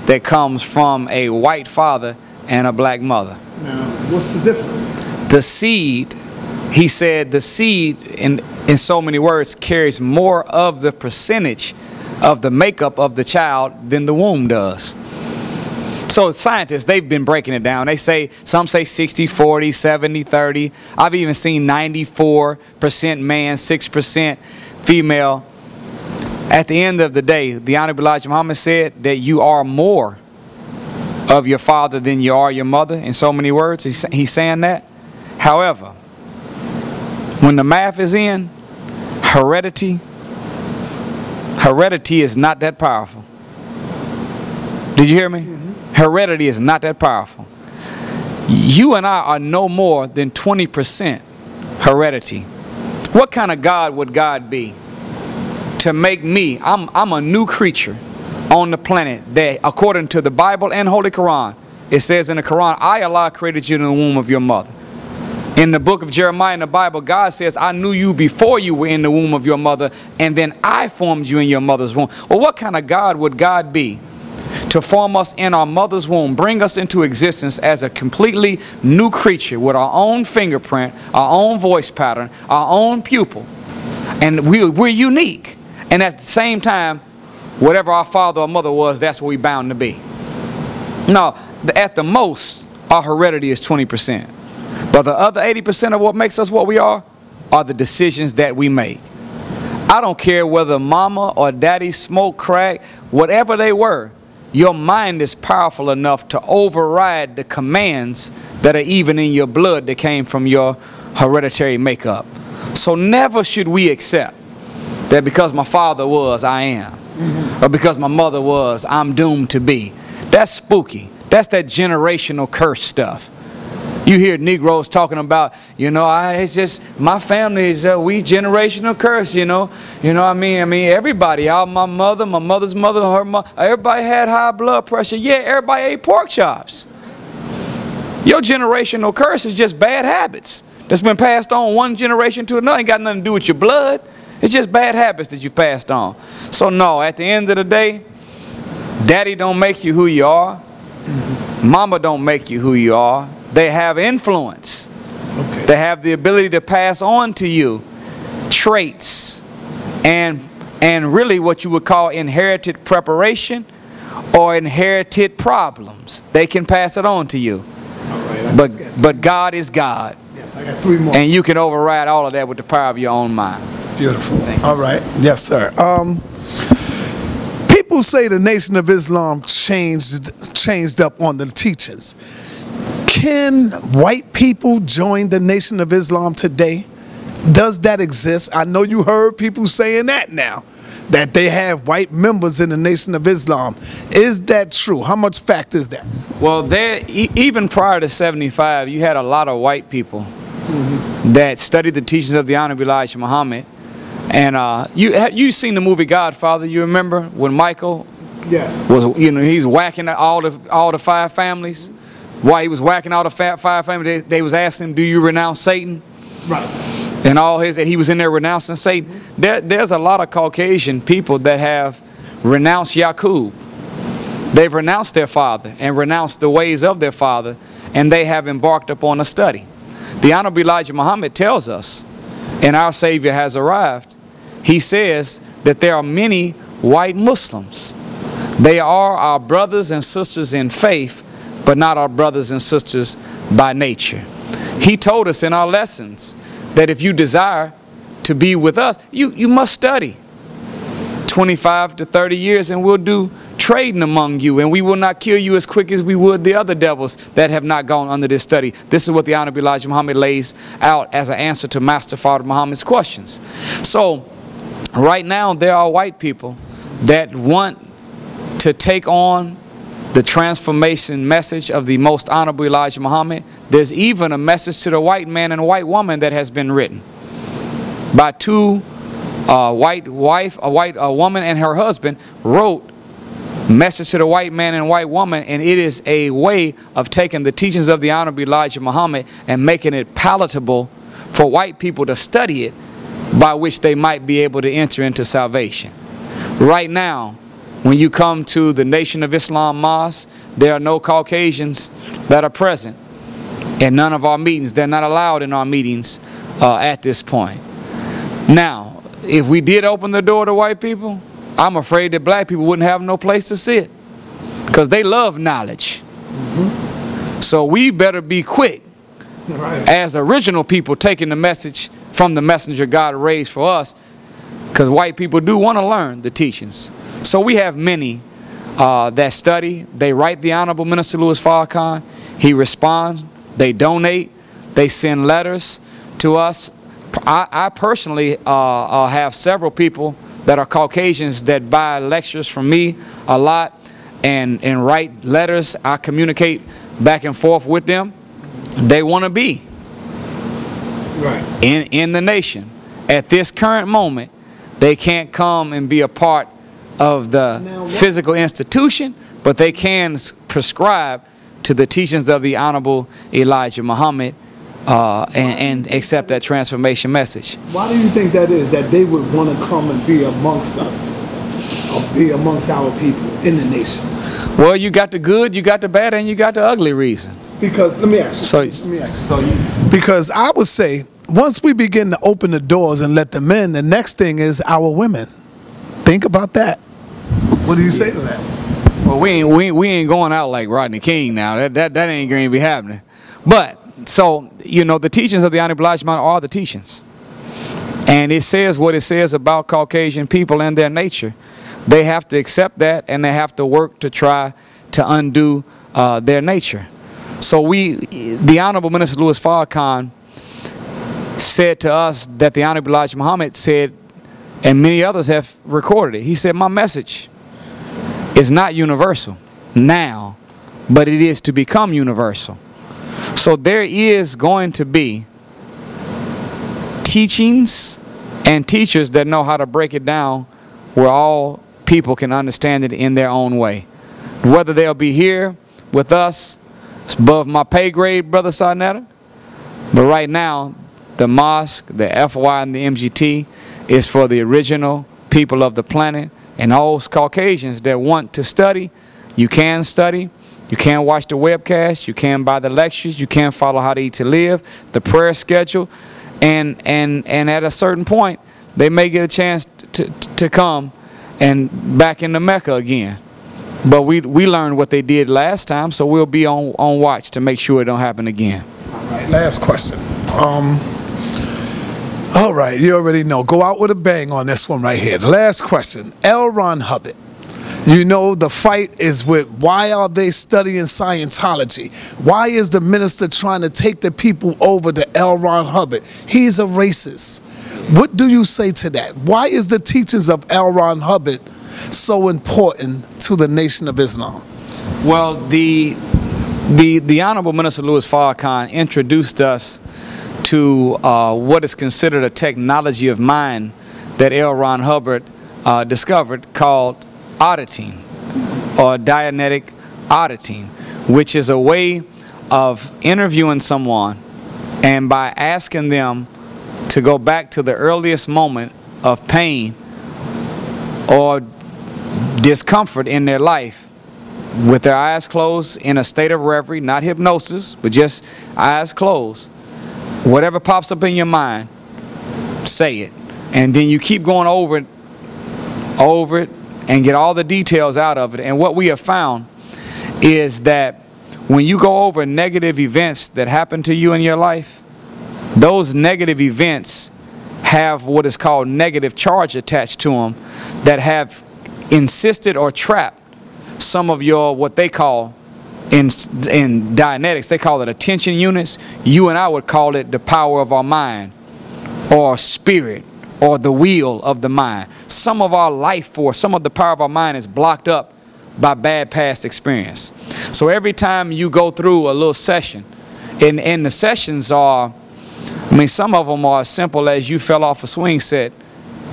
that comes from a white father and a black mother. Now, what's the difference? The seed, he said, the seed, in so many words, carries more of the percentage of the makeup of the child than the womb does. So scientists, they've been breaking it down. They say, some say 60, 40, 70, 30. I've even seen 94% man, 6% female. At the end of the day, the Honorable Elijah Muhammad said that you are more of your father than you are your mother. In so many words, he's saying that. However, when the math is in, heredity is not that powerful. Did you hear me? Mm-hmm. Heredity is not that powerful. You and I are no more than 20% heredity. What kind of God would God be to make me? I'm a new creature on the planet that, according to the Bible and Holy Quran, it says in the Quran, I, Allah, created you in the womb of your mother. In the book of Jeremiah in the Bible, God says, I knew you before you were in the womb of your mother, and then I formed you in your mother's womb. Well, what kind of God would God be to form us in our mother's womb, bring us into existence as a completely new creature with our own fingerprint, our own voice pattern, our own pupil, and we're unique. And at the same time, whatever our father or mother was, that's what we're bound to be. No, at the most, our heredity is 20%. But the other 80% of what makes us what we are the decisions that we make. I don't care whether mama or daddy smoked crack, whatever they were, your mind is powerful enough to override the commands that are even in your blood that came from your hereditary makeup. So never should we accept that because my father was, I am. Mm-hmm. Or because my mother was, I'm doomed to be. That's spooky. That's that generational curse stuff. You hear Negroes talking about, you know, it's just, my family is, we generational curse, you know. You know what I mean? Everybody, my mother's mother, her mother, everybody had high blood pressure. Yeah, everybody ate pork chops. Your generational curse is just bad habits that's been passed on one generation to another. Ain't got nothing to do with your blood. It's just bad habits that you've passed on. So no, at the end of the day, daddy don't make you who you are. Mama don't make you who you are. They have influence. Okay. They have the ability to pass on to you traits and really what you would call inherited preparation or inherited problems. They can pass it on to you. All right, but God is God. Yes, I got 3 more. And you can override all of that with the power of your own mind. Beautiful. All right. Yes, sir. People say the Nation of Islam changed up on the teachings. Can white people join the Nation of Islam today? Does that exist? I know you heard people saying that now, that they have white members in the Nation of Islam. Is that true? How much fact is that? Well, even prior to 75, you had a lot of white people that studied the teachings of the Honorable Elijah Muhammad. And you seen the movie Godfather? You remember when Michael was, you know, he's whacking all the 5 families. While he was whacking all the 5 families, they was asking him, "Do you renounce Satan?" Right. And he was in there renouncing Satan. There's a lot of Caucasian people that have renounced Yaqub. They've renounced their father and renounced the ways of their father, and they have embarked upon a study. The Honorable Elijah Muhammad tells us, and our Savior has arrived. He says that there are many white Muslims. They are our brothers and sisters in faith, but not our brothers and sisters by nature. He told us in our lessons that if you desire to be with us, you must study. 25 to 30 years, and we'll do trading among you, and we will not kill you as quick as we would the other devils that have not gone under this study. This is what the Honorable Elijah Muhammad lays out as an answer to Master Father Muhammad's questions. So right now there are white people that want to take on the transformation message of the Most Honorable Elijah Muhammad. There's even a message to the white man and white woman that has been written by two a woman and her husband wrote message to the white man and white woman, and it is a way of taking the teachings of the Honorable Elijah Muhammad and making it palatable for white people to study it, by which they might be able to enter into salvation. Right now, when you come to the Nation of Islam Mosque, there are no Caucasians that are present in none of our meetings. They're not allowed in our meetings at this point. Now, if we did open the door to white people, I'm afraid that black people wouldn't have no place to sit, because they love knowledge. So we better be quick, as original people, taking the message from the messenger God raised for us, because white people do want to learn the teachings. So we have many that study. They write the Honorable Minister Louis Farrakhan. He responds. They donate. They send letters to us. I personally have several people that are Caucasians that buy lectures from me a lot and write letters. I communicate back and forth with them. They want to be in the nation. At this current moment, they can't come and be a part of the physical institution, but they can prescribe to the teachings of the Honorable Elijah Muhammad and accept that transformation message. Why do you think that is, that they would want to come and be amongst us, or be amongst our people in the nation? Well, you got the good, you got the bad, and you got the ugly reason. Because, let me ask you. Because I would say, once we begin to open the doors and let them in, the next thing is our women. Think about that. What do you say to that? Well, we ain't going out like Rodney King now. That ain't going to be happening. But, so, you know, the teachings of the Honorable Elijah Muhammad are the teachings. And it says what it says about Caucasian people and their nature. They have to accept that, and they have to work to try to undo their nature. So the Honorable Minister Louis Farrakhan said to us that the Honorable Elijah Muhammad said, and many others have recorded it. He said, my message is not universal now, but it is to become universal. So there is going to be teachings and teachers that know how to break it down where all people can understand it in their own way. Whether they'll be here with us, it's above my pay grade, Brother Sarnetta. But right now, the mosque, the FY, and the MGT is for the original people of the planet, and all Caucasians that want to study. You can study. You can watch the webcast. You can buy the lectures. You can follow How to Eat to Live, the prayer schedule, and at a certain point, they may get a chance to come and back into Mecca again. But we learned what they did last time, so we'll be on watch to make sure it don't happen again. All right, last question. All right, you already know. Go out with a bang on this one right here. The last question. L. Ron Hubbard. You know, the fight is with, why are they studying Scientology? Why is the minister trying to take the people over to L. Ron Hubbard? He's a racist. What do you say to that? Why is the teachings of L. Ron Hubbard so important to the Nation of Islam? Well, the Honorable Minister Louis Farrakhan introduced us to what is considered a technology of mind that L. Ron Hubbard discovered, called auditing, or Dianetic auditing, which is a way of interviewing someone, and by asking them to go back to the earliest moment of pain or discomfort in their life, with their eyes closed, in a state of reverie, not hypnosis, but just eyes closed. Whatever pops up in your mind, say it. And then you keep going over it, and get all the details out of it. And what we have found is that when you go over negative events that happen to you in your life, those negative events have what is called negative charge attached to them that have insisted or trapped some of your, what they call, in Dianetics, they call it attention units. You and I would call it the power of our mind, or spirit, or the wheel of the mind. Some of our life force, some of the power of our mind is blocked up by bad past experience. So every time you go through a little session, and the sessions are, I mean, some of them are as simple as you fell off a swing set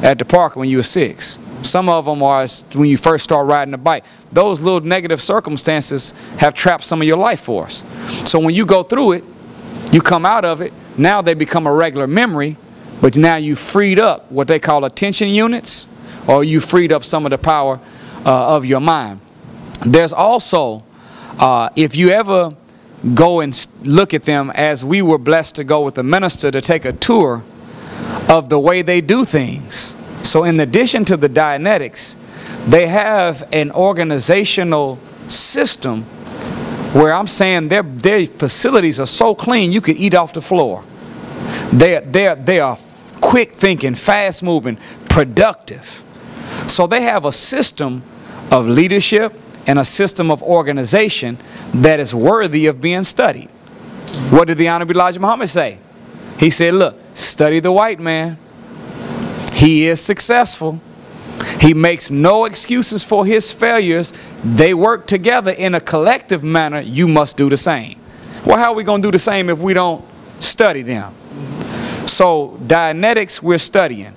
at the park when you were 6. Some of them are when you first start riding a bike. Those little negative circumstances have trapped some of your life force. So when you go through it, you come out of it, now they become a regular memory, but now you freed up what they call attention units, or you freed up some of the power of your mind. There's also, if you ever go and look at them, as we were blessed to go with the minister to take a tour of the way they do things. So in addition to the Dianetics, they have an organizational system where I'm saying their facilities are so clean you could eat off the floor. They are quick thinking, fast moving, productive. So they have a system of leadership and a system of organization that is worthy of being studied. What did the Honorable Elijah Muhammad say? He said, look, study the white man. He is successful. He makes no excuses for his failures. They work together in a collective manner. You must do the same. Well, how are we going to do the same if we don't study them? So Dianetics we're studying.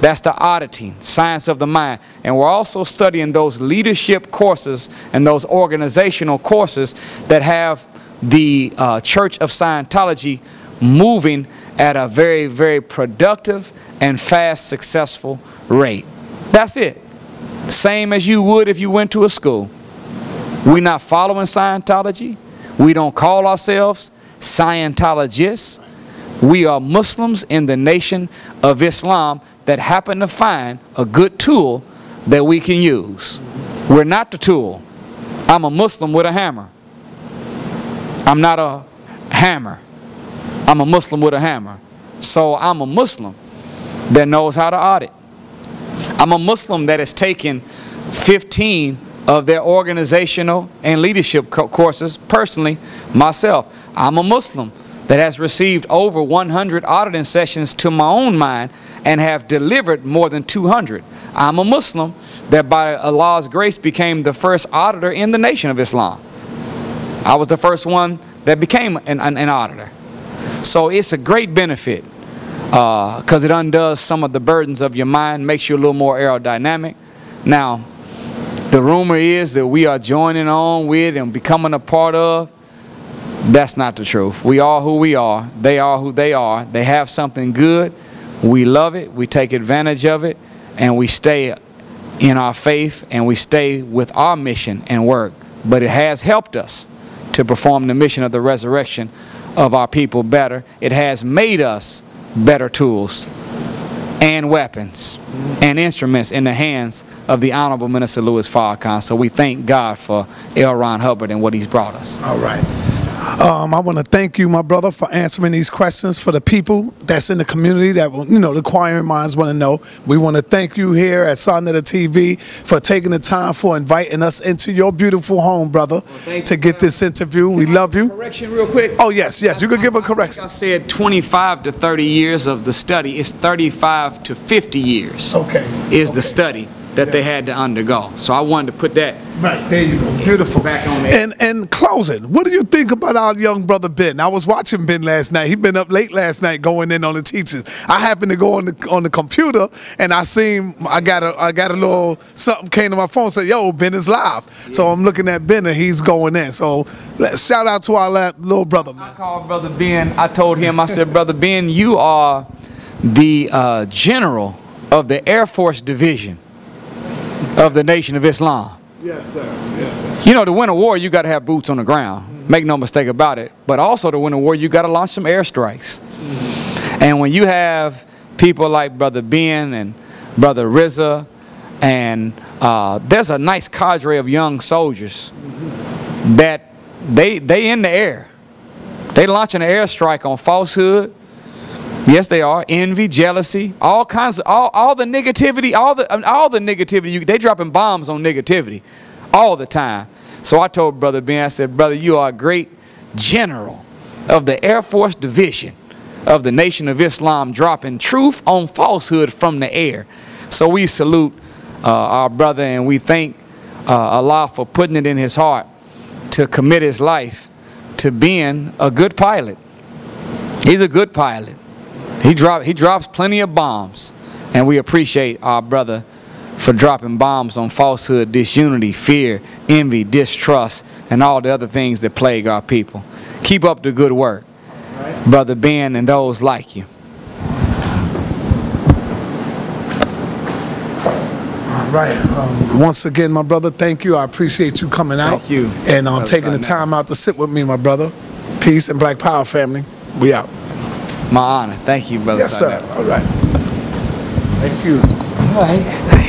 That's the auditing, science of the mind. And we're also studying those leadership courses and those organizational courses that have the Church of Scientology moving at a very, very productive and fast, successful rate. That's it. Same as you would if you went to a school. We're not following Scientology. We don't call ourselves Scientologists. We are Muslims in the nation of Islam that happen to find a good tool that we can use. We're not the tool. I'm a Muslim with a hammer. I'm not a hammer. I'm a Muslim with a hammer. So I'm a Muslim that knows how to audit. I'm a Muslim that has taken 15 of their organizational and leadership courses personally myself. I'm a Muslim that has received over 100 auditing sessions to my own mind and have delivered more than 200. I'm a Muslim that by Allah's grace became the first auditor in the nation of Islam. I was the first one that became an auditor. So it's a great benefit because it undoes some of the burdens of your mind, makes you a little more aerodynamic. Now, the rumor is that we are joining on with and becoming a part of. That's not the truth. We are who we are. They are who they are. They have something good. We love it. We take advantage of it. And we stay in our faith and we stay with our mission and work. But it has helped us to perform the mission of the resurrection of our people better. It has made us better tools and weapons and instruments in the hands of the Honorable Minister Louis Farrakhan. So we thank God for L. Ron Hubbard and what he's brought us. All right. I want to thank you, my brother, for answering these questions for the people that's in the community that, you know, the inquiring minds want to know. We want to thank you here at Sonetta TV for taking the time for inviting us into your beautiful home, brother, to get this interview. We love you. Correction real quick. Oh, yes, you could give a correction. I said 25 to 30 years of the study. It's 35 to 50 years. Okay. Is the study that they had to undergo. So I wanted to put that right there. You go, beautiful. Back on there. And closing, what do you think about our young brother Ben? I was watching Ben last night. He been up late last night going in on the teachers. I happened to go on the computer and I seen I got a little something came to my phone and said, "Yo, Ben is live." Yeah. So I'm looking at Ben and he's going in. So shout out to our little brother, man. I called Brother Ben. I told him, I said, "Brother Ben, you are the general of the Air Force Division of the Nation of Islam." Yes, sir. Yes, sir. You know, to win a war, you got to have boots on the ground. Make no mistake about it. But also to win a war, you got to launch some airstrikes. And when you have people like Brother Ben and Brother Rizza, and there's a nice cadre of young soldiers that they in the air. They launching an airstrike on falsehood. Yes, they are. Envy, jealousy, all kinds of, all the negativity, all the negativity. They dropping bombs on negativity all the time. So I told Brother Ben, I said, brother, you are a great general of the Air Force Division of the Nation of Islam, dropping truth on falsehood from the air. So we salute our brother, and we thank Allah for putting it in his heart to commit his life to being a good pilot. He's a good pilot. He drops plenty of bombs, and we appreciate our brother for dropping bombs on falsehood, disunity, fear, envy, distrust, and all the other things that plague our people. Keep up the good work, Brother Ben, and those like you. All right. Once again, my brother, thank you. I appreciate you coming out. Thank you. And taking the time out to sit with me, my brother. Peace and Black Power, family. We out. My honor. Thank you, Brother. Yes, sir. All right. Thank you. All right.